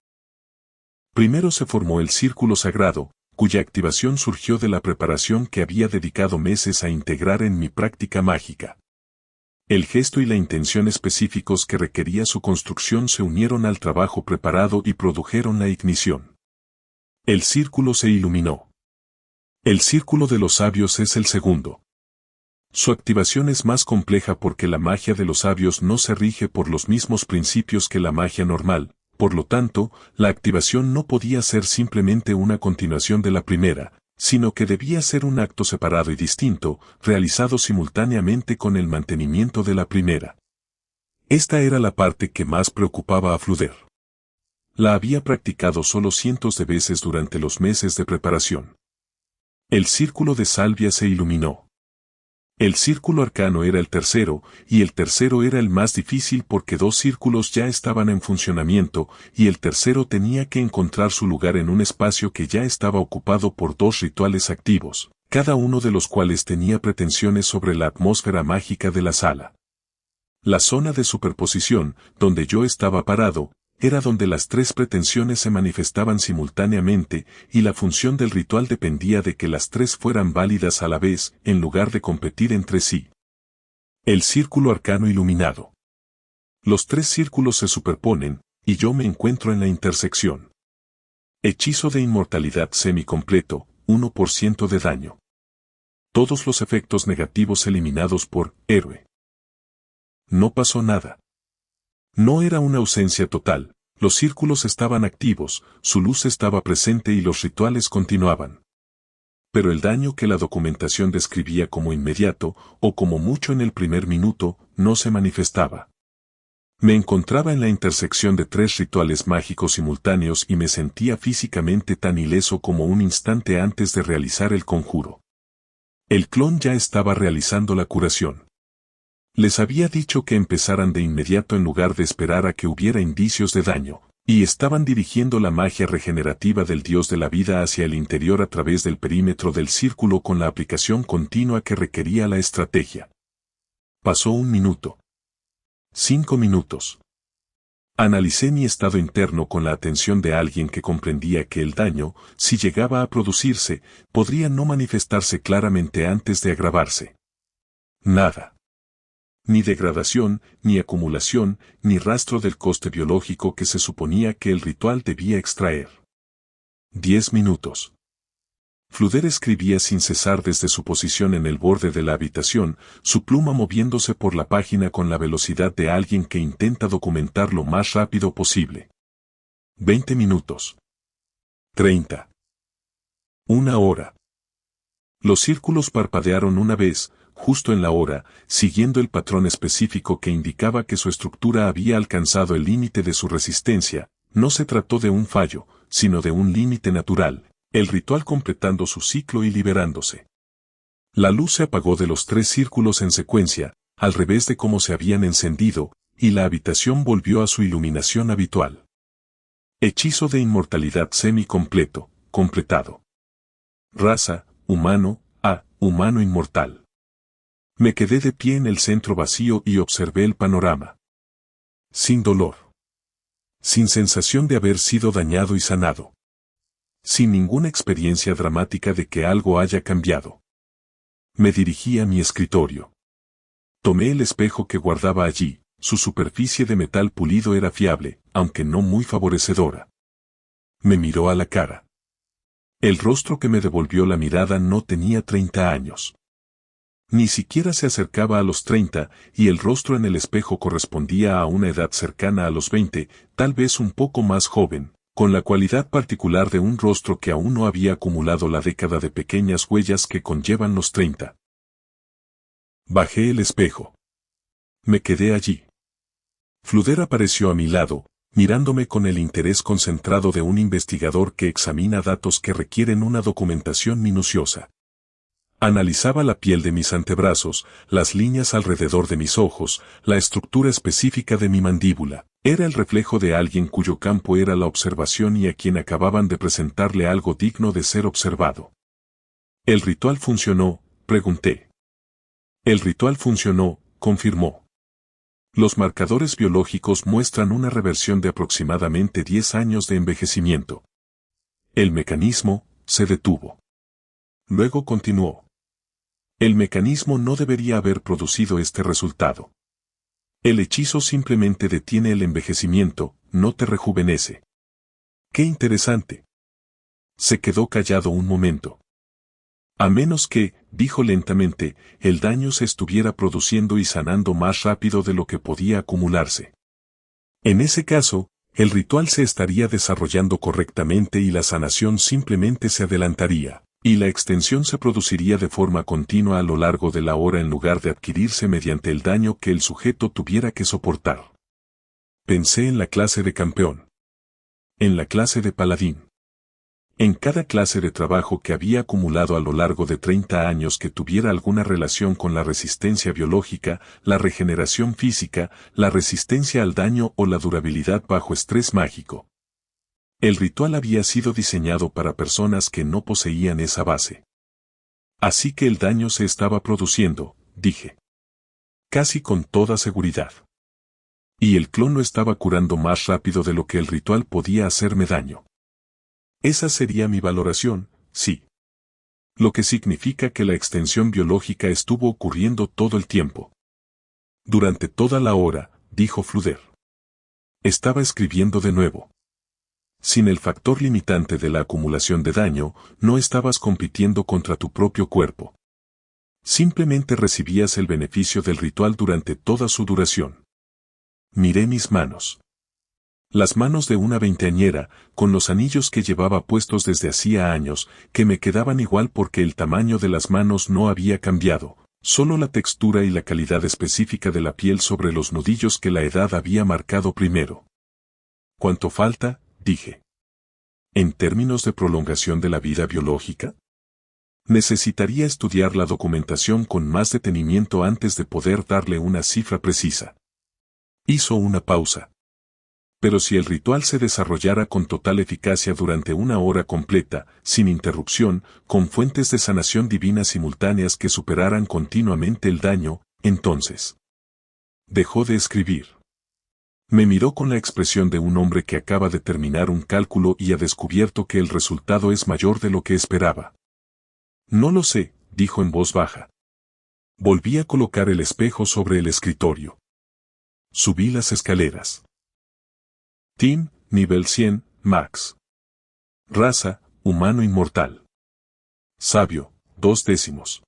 Primero se formó el círculo sagrado, cuya activación surgió de la preparación que había dedicado meses a integrar en mi práctica mágica. El gesto y la intención específicos que requería su construcción se unieron al trabajo preparado y produjeron la ignición. El círculo se iluminó. El círculo de los sabios es el segundo. Su activación es más compleja porque la magia de los sabios no se rige por los mismos principios que la magia normal, por lo tanto, la activación no podía ser simplemente una continuación de la primera, sino que debía ser un acto separado y distinto, realizado simultáneamente con el mantenimiento de la primera. Esta era la parte que más preocupaba a Fluder. La había practicado solo cientos de veces durante los meses de preparación. El círculo de salvia se iluminó. El círculo arcano era el tercero, y el tercero era el más difícil porque 2 círculos ya estaban en funcionamiento, y el tercero tenía que encontrar su lugar en un espacio que ya estaba ocupado por 2 rituales activos, cada uno de los cuales tenía pretensiones sobre la atmósfera mágica de la sala. La zona de superposición, donde yo estaba parado, era donde las 3 pretensiones se manifestaban simultáneamente, y la función del ritual dependía de que las 3 fueran válidas a la vez, en lugar de competir entre sí. El círculo arcano iluminado. Los 3 círculos se superponen, y yo me encuentro en la intersección. Hechizo de inmortalidad semi-completo, 1% de daño. Todos los efectos negativos eliminados por héroe. No pasó nada. No era una ausencia total, los círculos estaban activos, su luz estaba presente y los rituales continuaban. Pero el daño que la documentación describía como inmediato, o como mucho en el primer minuto, no se manifestaba. Me encontraba en la intersección de 3 rituales mágicos simultáneos y me sentía físicamente tan ileso como un instante antes de realizar el conjuro. El clon ya estaba realizando la curación. Les había dicho que empezaran de inmediato en lugar de esperar a que hubiera indicios de daño, y estaban dirigiendo la magia regenerativa del Dios de la vida hacia el interior a través del perímetro del círculo con la aplicación continua que requería la estrategia. Pasó 1 minuto. 5 minutos. Analicé mi estado interno con la atención de alguien que comprendía que el daño, si llegaba a producirse, podría no manifestarse claramente antes de agravarse. Nada. Ni degradación, ni acumulación, ni rastro del coste biológico que se suponía que el ritual debía extraer. 10 minutos. Fluder escribía sin cesar desde su posición en el borde de la habitación, su pluma moviéndose por la página con la velocidad de alguien que intenta documentar lo más rápido posible. 20 minutos. 30. 1 hora. Los círculos parpadearon una vez, justo en la hora, siguiendo el patrón específico que indicaba que su estructura había alcanzado el límite de su resistencia. No se trató de un fallo, sino de un límite natural, el ritual completando su ciclo y liberándose. La luz se apagó de los 3 círculos en secuencia, al revés de cómo se habían encendido, y la habitación volvió a su iluminación habitual. Hechizo de inmortalidad semi-completo, completado. Raza, humano, humano inmortal. Me quedé de pie en el centro vacío y observé el panorama. Sin dolor. Sin sensación de haber sido dañado y sanado. Sin ninguna experiencia dramática de que algo haya cambiado. Me dirigí a mi escritorio. Tomé el espejo que guardaba allí, su superficie de metal pulido era fiable, aunque no muy favorecedora. Me miró a la cara. El rostro que me devolvió la mirada no tenía 30 años. Ni siquiera se acercaba a los 30, y el rostro en el espejo correspondía a una edad cercana a los 20, tal vez un poco más joven, con la cualidad particular de un rostro que aún no había acumulado la década de pequeñas huellas que conllevan los 30. Bajé el espejo. Me quedé allí. Fluder apareció a mi lado, mirándome con el interés concentrado de un investigador que examina datos que requieren una documentación minuciosa. Analizaba la piel de mis antebrazos, las líneas alrededor de mis ojos, la estructura específica de mi mandíbula. Era el reflejo de alguien cuyo campo era la observación y a quien acababan de presentarle algo digno de ser observado. ¿El ritual funcionó?, pregunté. El ritual funcionó, confirmó. Los marcadores biológicos muestran una reversión de aproximadamente 10 años de envejecimiento. El mecanismo se detuvo. Luego continuó. El mecanismo no debería haber producido este resultado. El hechizo simplemente detiene el envejecimiento, no te rejuvenece. ¡Qué interesante! Se quedó callado un momento. A menos que, dijo lentamente, el daño se estuviera produciendo y sanando más rápido de lo que podía acumularse. En ese caso, el ritual se estaría desarrollando correctamente y la sanación simplemente se adelantaría. Y la extensión se produciría de forma continua a lo largo de la hora en lugar de adquirirse mediante el daño que el sujeto tuviera que soportar. Pensé en la clase de campeón. En la clase de paladín. En cada clase de trabajo que había acumulado a lo largo de 30 años que tuviera alguna relación con la resistencia biológica, la regeneración física, la resistencia al daño o la durabilidad bajo estrés mágico. El ritual había sido diseñado para personas que no poseían esa base. Así que el daño se estaba produciendo, dije. Casi con toda seguridad. Y el clon lo estaba curando más rápido de lo que el ritual podía hacerme daño. Esa sería mi valoración, sí. Lo que significa que la extensión biológica estuvo ocurriendo todo el tiempo. Durante toda la hora, dijo Fluder. Estaba escribiendo de nuevo. Sin el factor limitante de la acumulación de daño, no estabas compitiendo contra tu propio cuerpo. Simplemente recibías el beneficio del ritual durante toda su duración. Miré mis manos. Las manos de una veinteañera, con los anillos que llevaba puestos desde hacía años, que me quedaban igual porque el tamaño de las manos no había cambiado, solo la textura y la calidad específica de la piel sobre los nudillos que la edad había marcado primero. ¿Cuánto falta?, dije. ¿En términos de prolongación de la vida biológica? Necesitaría estudiar la documentación con más detenimiento antes de poder darle una cifra precisa. Hizo una pausa. Pero si el ritual se desarrollara con total eficacia durante una hora completa, sin interrupción, con fuentes de sanación divina simultáneas que superaran continuamente el daño, entonces. Dejó de escribir. Me miró con la expresión de un hombre que acaba de terminar un cálculo y ha descubierto que el resultado es mayor de lo que esperaba. No lo sé, dijo en voz baja. Volví a colocar el espejo sobre el escritorio. Subí las escaleras. Team, nivel 100, Max. Raza, humano inmortal. Sabio, 2 décimos.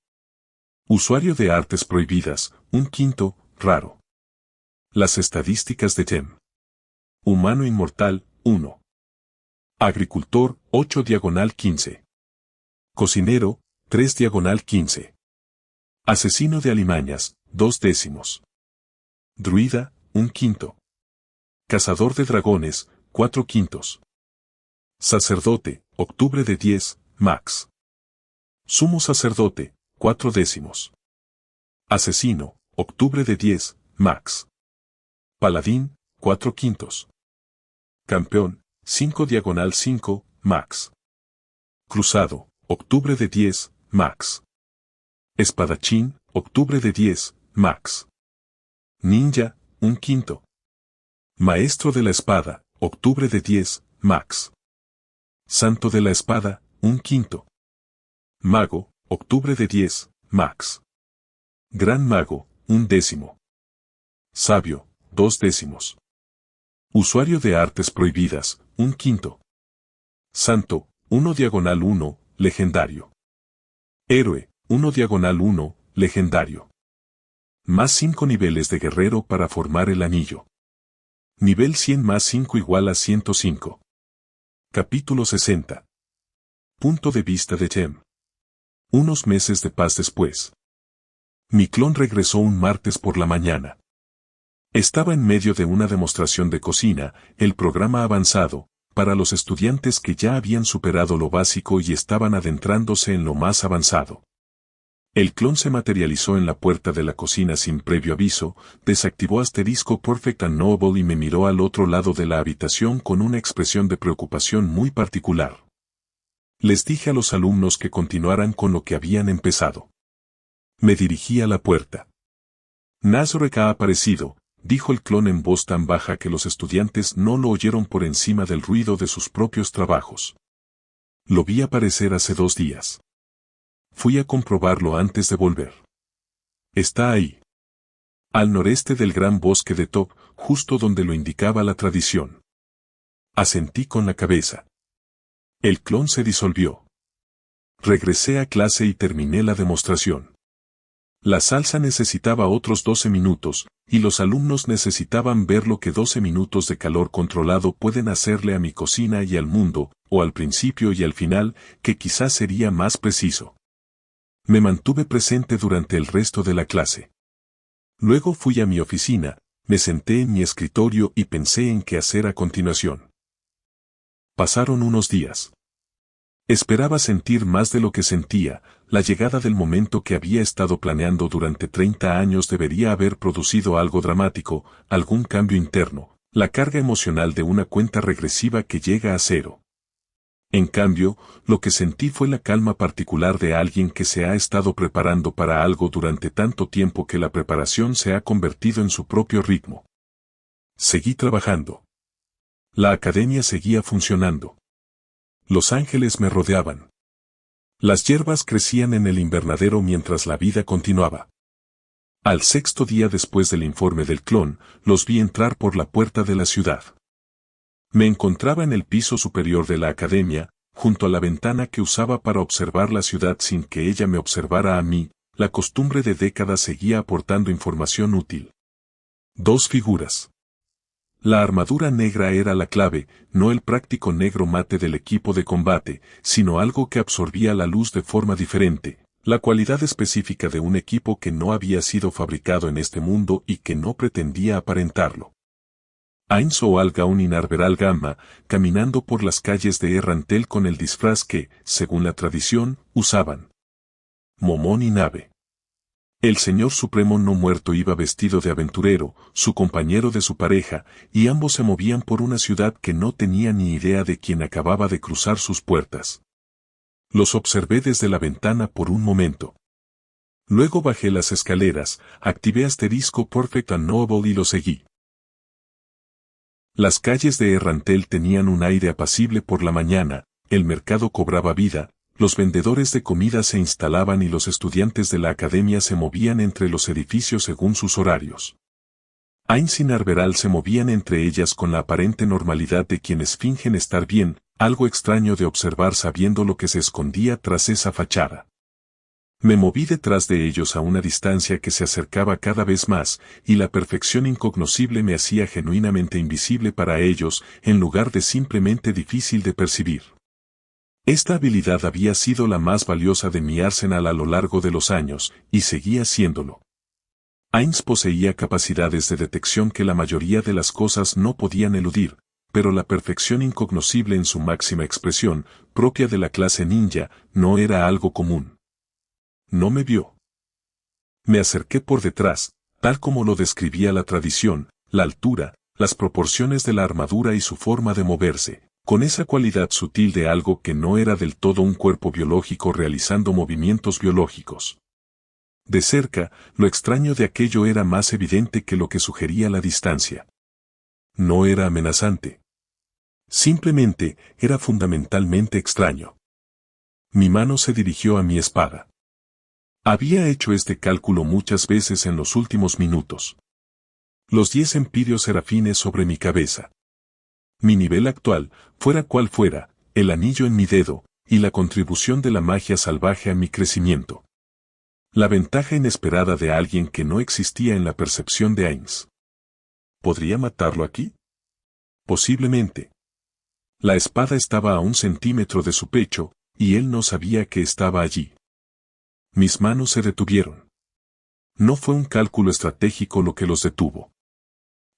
Usuario de artes prohibidas, 1/5, raro. Las estadísticas de Gem. Humano inmortal, 1. Agricultor, 8/15. Cocinero, 3/15. Asesino de alimañas, 2 décimos. Druida, 1/5. Cazador de dragones, 4/5. Sacerdote, octubre de 10, Max. Sumo sacerdote, 4 décimos. Asesino, octubre de 10, Max. Paladín, 4/5. Campeón, 5/5, Max. Cruzado, octubre de 10, Max. Espadachín, octubre de 10, Max. Ninja, 1/5. Maestro de la espada, octubre de 10, Max. Santo de la espada, 1/5. Mago, octubre de 10, Max. Gran mago, 1 décimo. Sabio, 2 décimos. Usuario de artes prohibidas, 1/5. Santo, 1/1, legendario. Héroe, 1/1, legendario. Más 5 niveles de guerrero para formar el anillo. Nivel 100 más 5 igual a 105. Capítulo 60. Punto de vista de Gem. Unos meses de paz después. Mi clon regresó un martes por la mañana. Estaba en medio de una demostración de cocina, el programa avanzado, para los estudiantes que ya habían superado lo básico y estaban adentrándose en lo más avanzado. El clon se materializó en la puerta de la cocina sin previo aviso, desactivó asterisco Perfect and Noble y me miró al otro lado de la habitación con una expresión de preocupación muy particular. Les dije a los alumnos que continuaran con lo que habían empezado. Me dirigí a la puerta. Nazarek ha aparecido, dijo el clon en voz tan baja que los estudiantes no lo oyeron por encima del ruido de sus propios trabajos. Lo vi aparecer hace 2 días. Fui a comprobarlo antes de volver. Está ahí. Al noreste del gran bosque de Top, justo donde lo indicaba la tradición. Asentí con la cabeza. El clon se disolvió. Regresé a clase y terminé la demostración. La salsa necesitaba otros 12 minutos, y los alumnos necesitaban ver lo que 12 minutos de calor controlado pueden hacerle a mi cocina y al mundo, o al principio y al final, que quizás sería más preciso. Me mantuve presente durante el resto de la clase. Luego fui a mi oficina, me senté en mi escritorio y pensé en qué hacer a continuación. Pasaron unos días. Esperaba sentir más de lo que sentía, la llegada del momento que había estado planeando durante 30 años debería haber producido algo dramático, algún cambio interno, la carga emocional de una cuenta regresiva que llega a 0. En cambio, lo que sentí fue la calma particular de alguien que se ha estado preparando para algo durante tanto tiempo que la preparación se ha convertido en su propio ritmo. Seguí trabajando. La academia seguía funcionando. Los ángeles me rodeaban. Las hierbas crecían en el invernadero mientras la vida continuaba. Al 6.º día después del informe del clon, los vi entrar por la puerta de la ciudad. Me encontraba en el piso superior de la academia, junto a la ventana que usaba para observar la ciudad sin que ella me observara a mí, la costumbre de décadas seguía aportando información útil. 2 figuras. La armadura negra era la clave, no el práctico negro mate del equipo de combate, sino algo que absorbía la luz de forma diferente, la cualidad específica de un equipo que no había sido fabricado en este mundo y que no pretendía aparentarlo. Ainz o Al-Gaun Arberal Gamma, caminando por las calles de Errantel con el disfraz que, según la tradición, usaban. Momón y Nave. El Señor Supremo no muerto iba vestido de aventurero, su compañero de su pareja, y ambos se movían por una ciudad que no tenía ni idea de quién acababa de cruzar sus puertas. Los observé desde la ventana por un momento. Luego bajé las escaleras, activé asterisco Perfect and Noble y lo seguí. Las calles de Errantel tenían un aire apacible por la mañana, el mercado cobraba vida, los vendedores de comida se instalaban y los estudiantes de la academia se movían entre los edificios según sus horarios. Ainz y Narveral se movían entre ellas con la aparente normalidad de quienes fingen estar bien, algo extraño de observar sabiendo lo que se escondía tras esa fachada. Me moví detrás de ellos a una distancia que se acercaba cada vez más, y la perfección incognoscible me hacía genuinamente invisible para ellos, en lugar de simplemente difícil de percibir. Esta habilidad había sido la más valiosa de mi arsenal a lo largo de los años, y seguía siéndolo. Ainz poseía capacidades de detección que la mayoría de las cosas no podían eludir, pero la perfección incognoscible en su máxima expresión, propia de la clase ninja, no era algo común. No me vio. Me acerqué por detrás, tal como lo describía la tradición, la altura, las proporciones de la armadura y su forma de moverse, con esa cualidad sutil de algo que no era del todo un cuerpo biológico realizando movimientos biológicos. De cerca, lo extraño de aquello era más evidente que lo que sugería la distancia. No era amenazante. Simplemente, era fundamentalmente extraño. Mi mano se dirigió a mi espada. Había hecho este cálculo muchas veces en los últimos minutos. Los 10 empirios serafines sobre mi cabeza. Mi nivel actual, fuera cual fuera, el anillo en mi dedo, y la contribución de la magia salvaje a mi crecimiento. La ventaja inesperada de alguien que no existía en la percepción de Ainz. ¿Podría matarlo aquí? Posiblemente. La espada estaba a 1 centímetro de su pecho, y él no sabía que estaba allí. Mis manos se detuvieron. No fue un cálculo estratégico lo que los detuvo.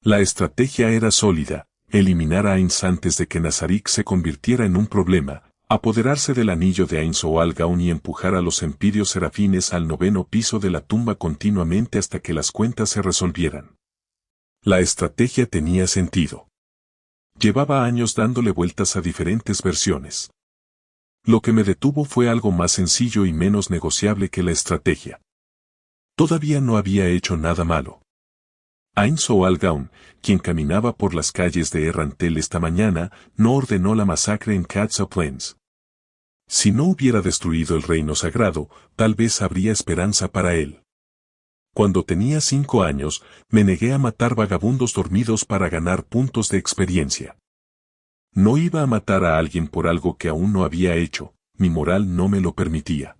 La estrategia era sólida: eliminar a Ainz antes de que Nazarik se convirtiera en un problema, apoderarse del anillo de Ainz o Al-Gaun y empujar a los empíreos serafines al 9º piso de la tumba continuamente hasta que las cuentas se resolvieran. La estrategia tenía sentido. Llevaba años dándole vueltas a diferentes versiones. Lo que me detuvo fue algo más sencillo y menos negociable que la estrategia. Todavía no había hecho nada malo. Ainz o Al-Gaun, quien caminaba por las calles de Errantel esta mañana, no ordenó la masacre en Quetzal Plains. Si no hubiera destruido el reino sagrado, tal vez habría esperanza para él. Cuando tenía 5 años, me negué a matar vagabundos dormidos para ganar puntos de experiencia. No iba a matar a alguien por algo que aún no había hecho, mi moral no me lo permitía.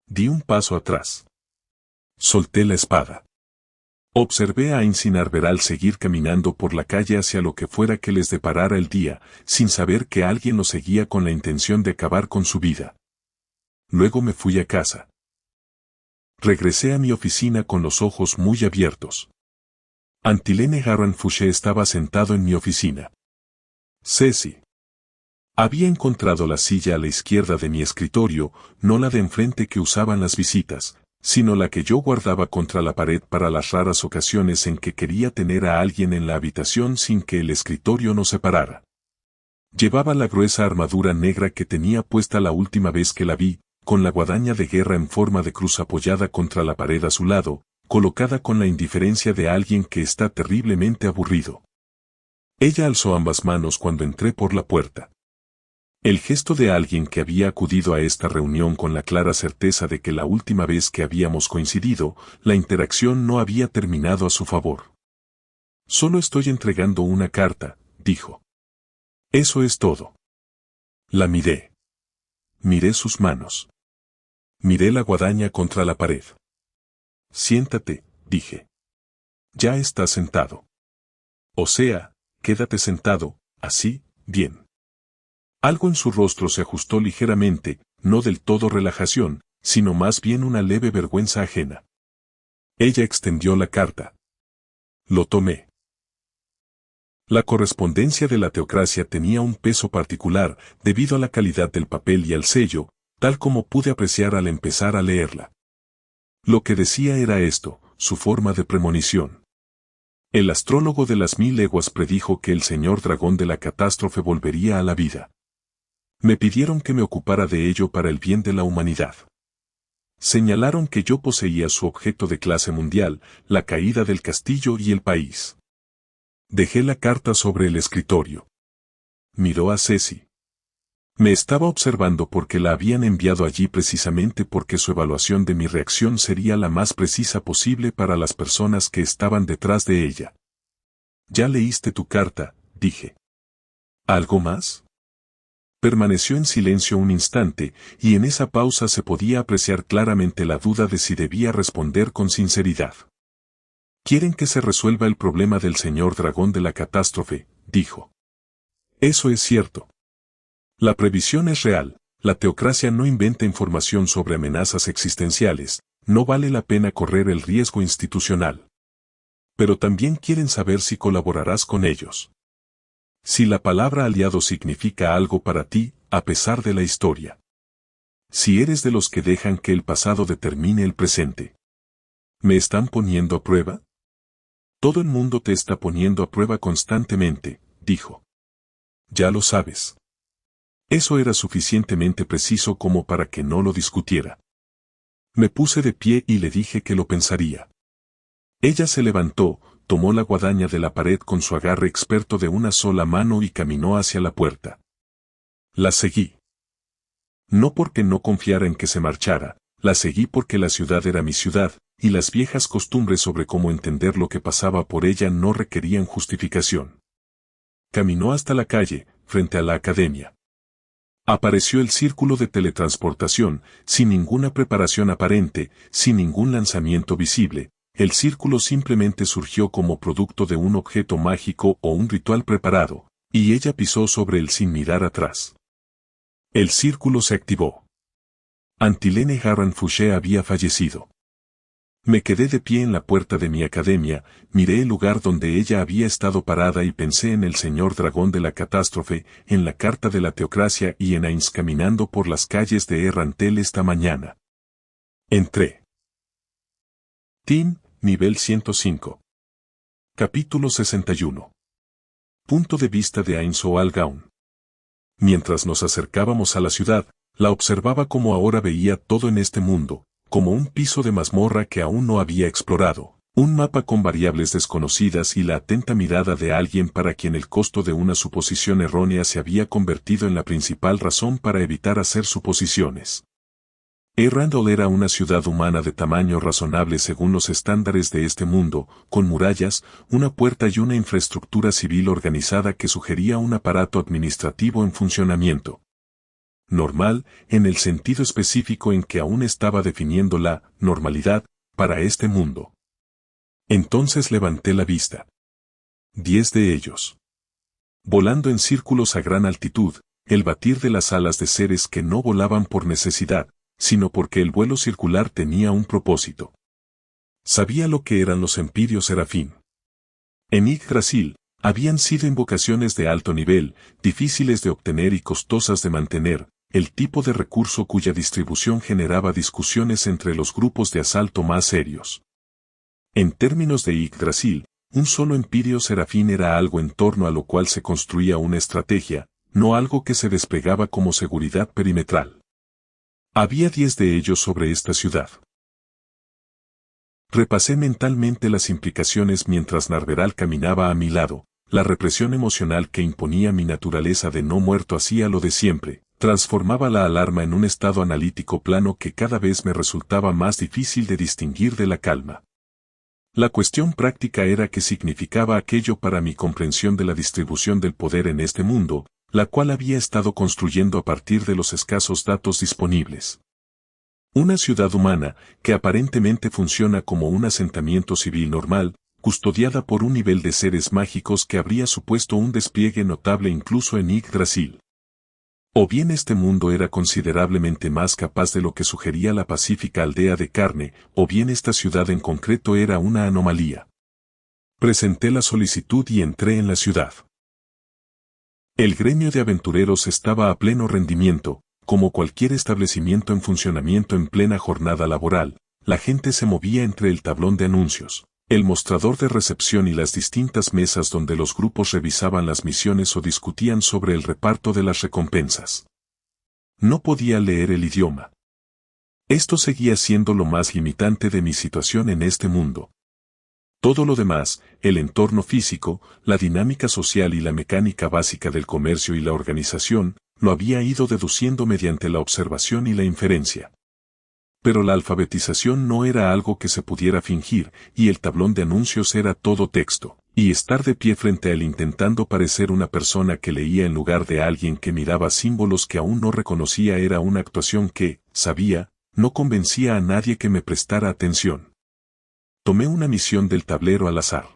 Di un paso atrás. Solté la espada. Observé a Ainz y Narveral seguir caminando por la calle hacia lo que fuera que les deparara el día, sin saber que alguien los seguía con la intención de acabar con su vida. Luego me fui a casa. Regresé a mi oficina con los ojos muy abiertos. Antilene Garran Fouché estaba sentado en mi oficina. Ceci. Había encontrado la silla a la izquierda de mi escritorio, no la de enfrente que usaban las visitas, sino la que yo guardaba contra la pared para las raras ocasiones en que quería tener a alguien en la habitación sin que el escritorio nos separara. Llevaba la gruesa armadura negra que tenía puesta la última vez que la vi, con la guadaña de guerra en forma de cruz apoyada contra la pared a su lado, colocada con la indiferencia de alguien que está terriblemente aburrido. Ella alzó ambas manos cuando entré por la puerta. El gesto de alguien que había acudido a esta reunión con la clara certeza de que la última vez que habíamos coincidido, la interacción no había terminado a su favor. Solo estoy entregando una carta, dijo. Eso es todo. La miré. Miré sus manos. Miré la guadaña contra la pared. Siéntate, dije. Ya estás sentado. O sea, quédate sentado, así, bien. Algo en su rostro se ajustó ligeramente, no del todo relajación, sino más bien una leve vergüenza ajena. Ella extendió la carta. Lo tomé. La correspondencia de la teocracia tenía un peso particular, debido a la calidad del papel y al sello, tal como pude apreciar al empezar a leerla. Lo que decía era esto, su forma de premonición. El astrólogo de las 1000 leguas predijo que el señor dragón de la catástrofe volvería a la vida. Me pidieron que me ocupara de ello para el bien de la humanidad. Señalaron que yo poseía su objeto de clase mundial, la caída del castillo y el país. Dejé la carta sobre el escritorio. Miró a Ceci. Me estaba observando porque la habían enviado allí precisamente porque su evaluación de mi reacción sería la más precisa posible para las personas que estaban detrás de ella. Ya leíste tu carta, dije. ¿Algo más? Permaneció en silencio un instante, y en esa pausa se podía apreciar claramente la duda de si debía responder con sinceridad. Quieren que se resuelva el problema del señor dragón de la catástrofe, dijo. Eso es cierto. La previsión es real, la teocracia no inventa información sobre amenazas existenciales, no vale la pena correr el riesgo institucional. Pero también quieren saber si colaborarás con ellos. Si la palabra aliado significa algo para ti, a pesar de la historia. Si eres de los que dejan que el pasado determine el presente. ¿Me están poniendo a prueba? Todo el mundo te está poniendo a prueba constantemente, dijo. Ya lo sabes. Eso era suficientemente preciso como para que no lo discutiera. Me puse de pie y le dije que lo pensaría. Ella se levantó, tomó la guadaña de la pared con su agarre experto de una sola mano y caminó hacia la puerta. La seguí. No porque no confiara en que se marchara, la seguí porque la ciudad era mi ciudad, y las viejas costumbres sobre cómo entender lo que pasaba por ella no requerían justificación. Caminó hasta la calle, frente a la academia. Apareció el círculo de teletransportación, sin ninguna preparación aparente, sin ningún lanzamiento visible. El círculo simplemente surgió como producto de un objeto mágico o un ritual preparado, y ella pisó sobre él sin mirar atrás. El círculo se activó. Antilene Garran Fouché había fallecido. Me quedé de pie en la puerta de mi academia, miré el lugar donde ella había estado parada y pensé en el señor dragón de la catástrofe, en la carta de la teocracia y en Ainz caminando por las calles de Errantel esta mañana. Entré. Team, nivel 105. Capítulo 61. Punto de vista de Ainz O'Algaun. Mientras nos acercábamos a la ciudad, la observaba como ahora veía todo en este mundo, como un piso de mazmorra que aún no había explorado, un mapa con variables desconocidas y la atenta mirada de alguien para quien el costo de una suposición errónea se había convertido en la principal razón para evitar hacer suposiciones. Errandel era una ciudad humana de tamaño razonable según los estándares de este mundo, con murallas, una puerta y una infraestructura civil organizada que sugería un aparato administrativo en funcionamiento. Normal, en el sentido específico en que aún estaba definiendo la normalidad para este mundo. Entonces levanté la vista. 10 de ellos. Volando en círculos a gran altitud, el batir de las alas de seres que no volaban por necesidad, sino porque el vuelo circular tenía un propósito. Sabía lo que eran los empirios serafín. En Yggdrasil, habían sido invocaciones de alto nivel, difíciles de obtener y costosas de mantener, el tipo de recurso cuya distribución generaba discusiones entre los grupos de asalto más serios. En términos de Yggdrasil, un solo empirio serafín era algo en torno a lo cual se construía una estrategia, no algo que se desplegaba como seguridad perimetral. Había 10 de ellos sobre esta ciudad. Repasé mentalmente las implicaciones mientras Narveral caminaba a mi lado. La represión emocional que imponía mi naturaleza de no muerto hacía lo de siempre, transformaba la alarma en un estado analítico plano que cada vez me resultaba más difícil de distinguir de la calma. La cuestión práctica era qué significaba aquello para mi comprensión de la distribución del poder en este mundo, la cual había estado construyendo a partir de los escasos datos disponibles. Una ciudad humana, que aparentemente funciona como un asentamiento civil normal, custodiada por un nivel de seres mágicos que habría supuesto un despliegue notable incluso en Yggdrasil. O bien este mundo era considerablemente más capaz de lo que sugería la pacífica aldea de carne, o bien esta ciudad en concreto era una anomalía. Presenté la solicitud y entré en la ciudad. El gremio de aventureros estaba a pleno rendimiento, como cualquier establecimiento en funcionamiento en plena jornada laboral. La gente se movía entre el tablón de anuncios, el mostrador de recepción y las distintas mesas donde los grupos revisaban las misiones o discutían sobre el reparto de las recompensas. No podía leer el idioma. Esto seguía siendo lo más limitante de mi situación en este mundo. Todo lo demás, el entorno físico, la dinámica social y la mecánica básica del comercio y la organización, lo había ido deduciendo mediante la observación y la inferencia. Pero la alfabetización no era algo que se pudiera fingir, y el tablón de anuncios era todo texto, y estar de pie frente a él intentando parecer una persona que leía en lugar de alguien que miraba símbolos que aún no reconocía era una actuación que, sabía, no convencía a nadie que me prestara atención. Tomé una misión del tablero al azar.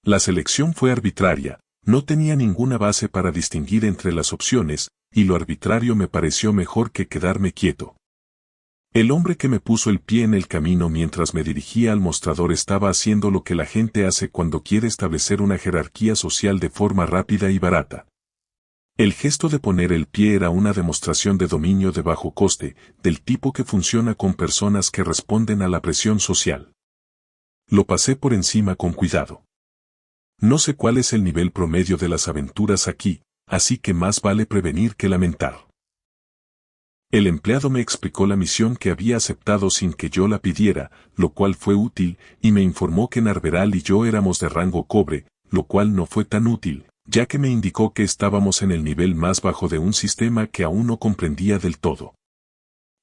La selección fue arbitraria, no tenía ninguna base para distinguir entre las opciones, y lo arbitrario me pareció mejor que quedarme quieto. El hombre que me puso el pie en el camino mientras me dirigía al mostrador estaba haciendo lo que la gente hace cuando quiere establecer una jerarquía social de forma rápida y barata. El gesto de poner el pie era una demostración de dominio de bajo coste, del tipo que funciona con personas que responden a la presión social. Lo pasé por encima con cuidado. No sé cuál es el nivel promedio de las aventuras aquí, así que más vale prevenir que lamentar. El empleado me explicó la misión que había aceptado sin que yo la pidiera, lo cual fue útil, y me informó que Narveral y yo éramos de rango cobre, lo cual no fue tan útil, ya que me indicó que estábamos en el nivel más bajo de un sistema que aún no comprendía del todo.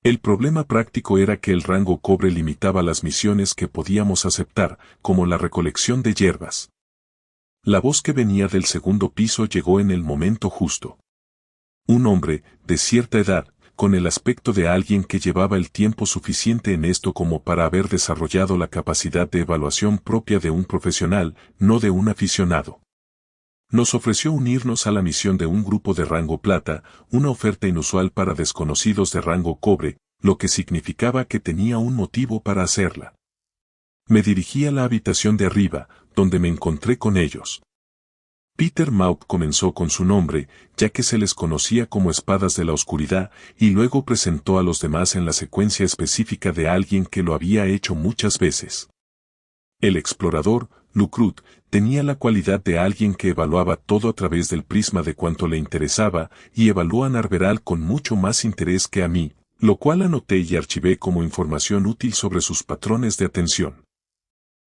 El problema práctico era que el rango cobre limitaba las misiones que podíamos aceptar, como la recolección de hierbas. La voz que venía del segundo piso llegó en el momento justo. Un hombre, de cierta edad, con el aspecto de alguien que llevaba el tiempo suficiente en esto como para haber desarrollado la capacidad de evaluación propia de un profesional, no de un aficionado. Nos ofreció unirnos a la misión de un grupo de rango plata, una oferta inusual para desconocidos de rango cobre, lo que significaba que tenía un motivo para hacerla. Me dirigí a la habitación de arriba, donde me encontré con ellos. Peter Mauk comenzó con su nombre, ya que se les conocía como espadas de la oscuridad, y luego presentó a los demás en la secuencia específica de alguien que lo había hecho muchas veces. El explorador, Lukrut, tenía la cualidad de alguien que evaluaba todo a través del prisma de cuanto le interesaba, y evaluó a Narveral con mucho más interés que a mí, lo cual anoté y archivé como información útil sobre sus patrones de atención.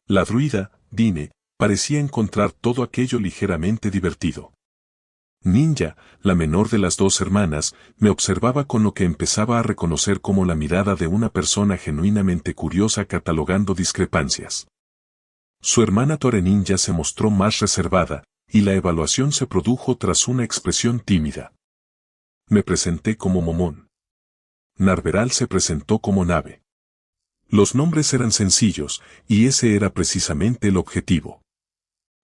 La druida, Dine, parecía encontrar todo aquello ligeramente divertido. Ninja, la menor de las dos hermanas, me observaba con lo que empezaba a reconocer como la mirada de una persona genuinamente curiosa catalogando discrepancias. Su hermana Tore Ninja se mostró más reservada, y la evaluación se produjo tras una expresión tímida. Me presenté como Momón. Narveral se presentó como Nave. Los nombres eran sencillos, y ese era precisamente el objetivo.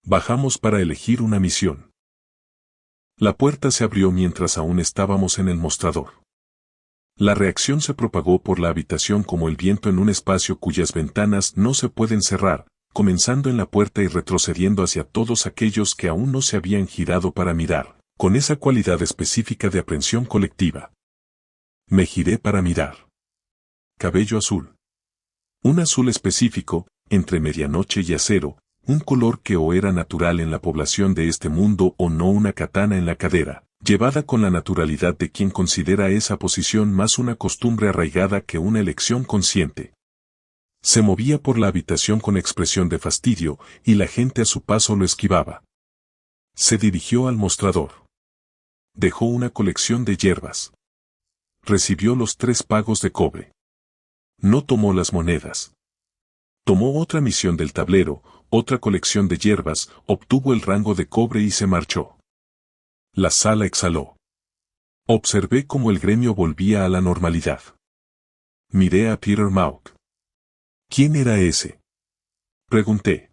Bajamos para elegir una misión. La puerta se abrió mientras aún estábamos en el mostrador. La reacción se propagó por la habitación como el viento en un espacio cuyas ventanas no se pueden cerrar, comenzando en la puerta y retrocediendo hacia todos aquellos que aún no se habían girado para mirar, con esa cualidad específica de aprehensión colectiva. Me giré para mirar. Cabello azul. Un azul específico, entre medianoche y acero, un color que o era natural en la población de este mundo o no, una katana en la cadera, llevada con la naturalidad de quien considera esa posición más una costumbre arraigada que una elección consciente. Se movía por la habitación con expresión de fastidio, y la gente a su paso lo esquivaba. Se dirigió al mostrador. Dejó una colección de hierbas. Recibió los 3 pagos de cobre. No tomó las monedas. Tomó otra misión del tablero, otra colección de hierbas, obtuvo el rango de cobre y se marchó. La sala exhaló. Observé cómo el gremio volvía a la normalidad. Miré a Peter Mauk. ¿Quién era ese?, pregunté.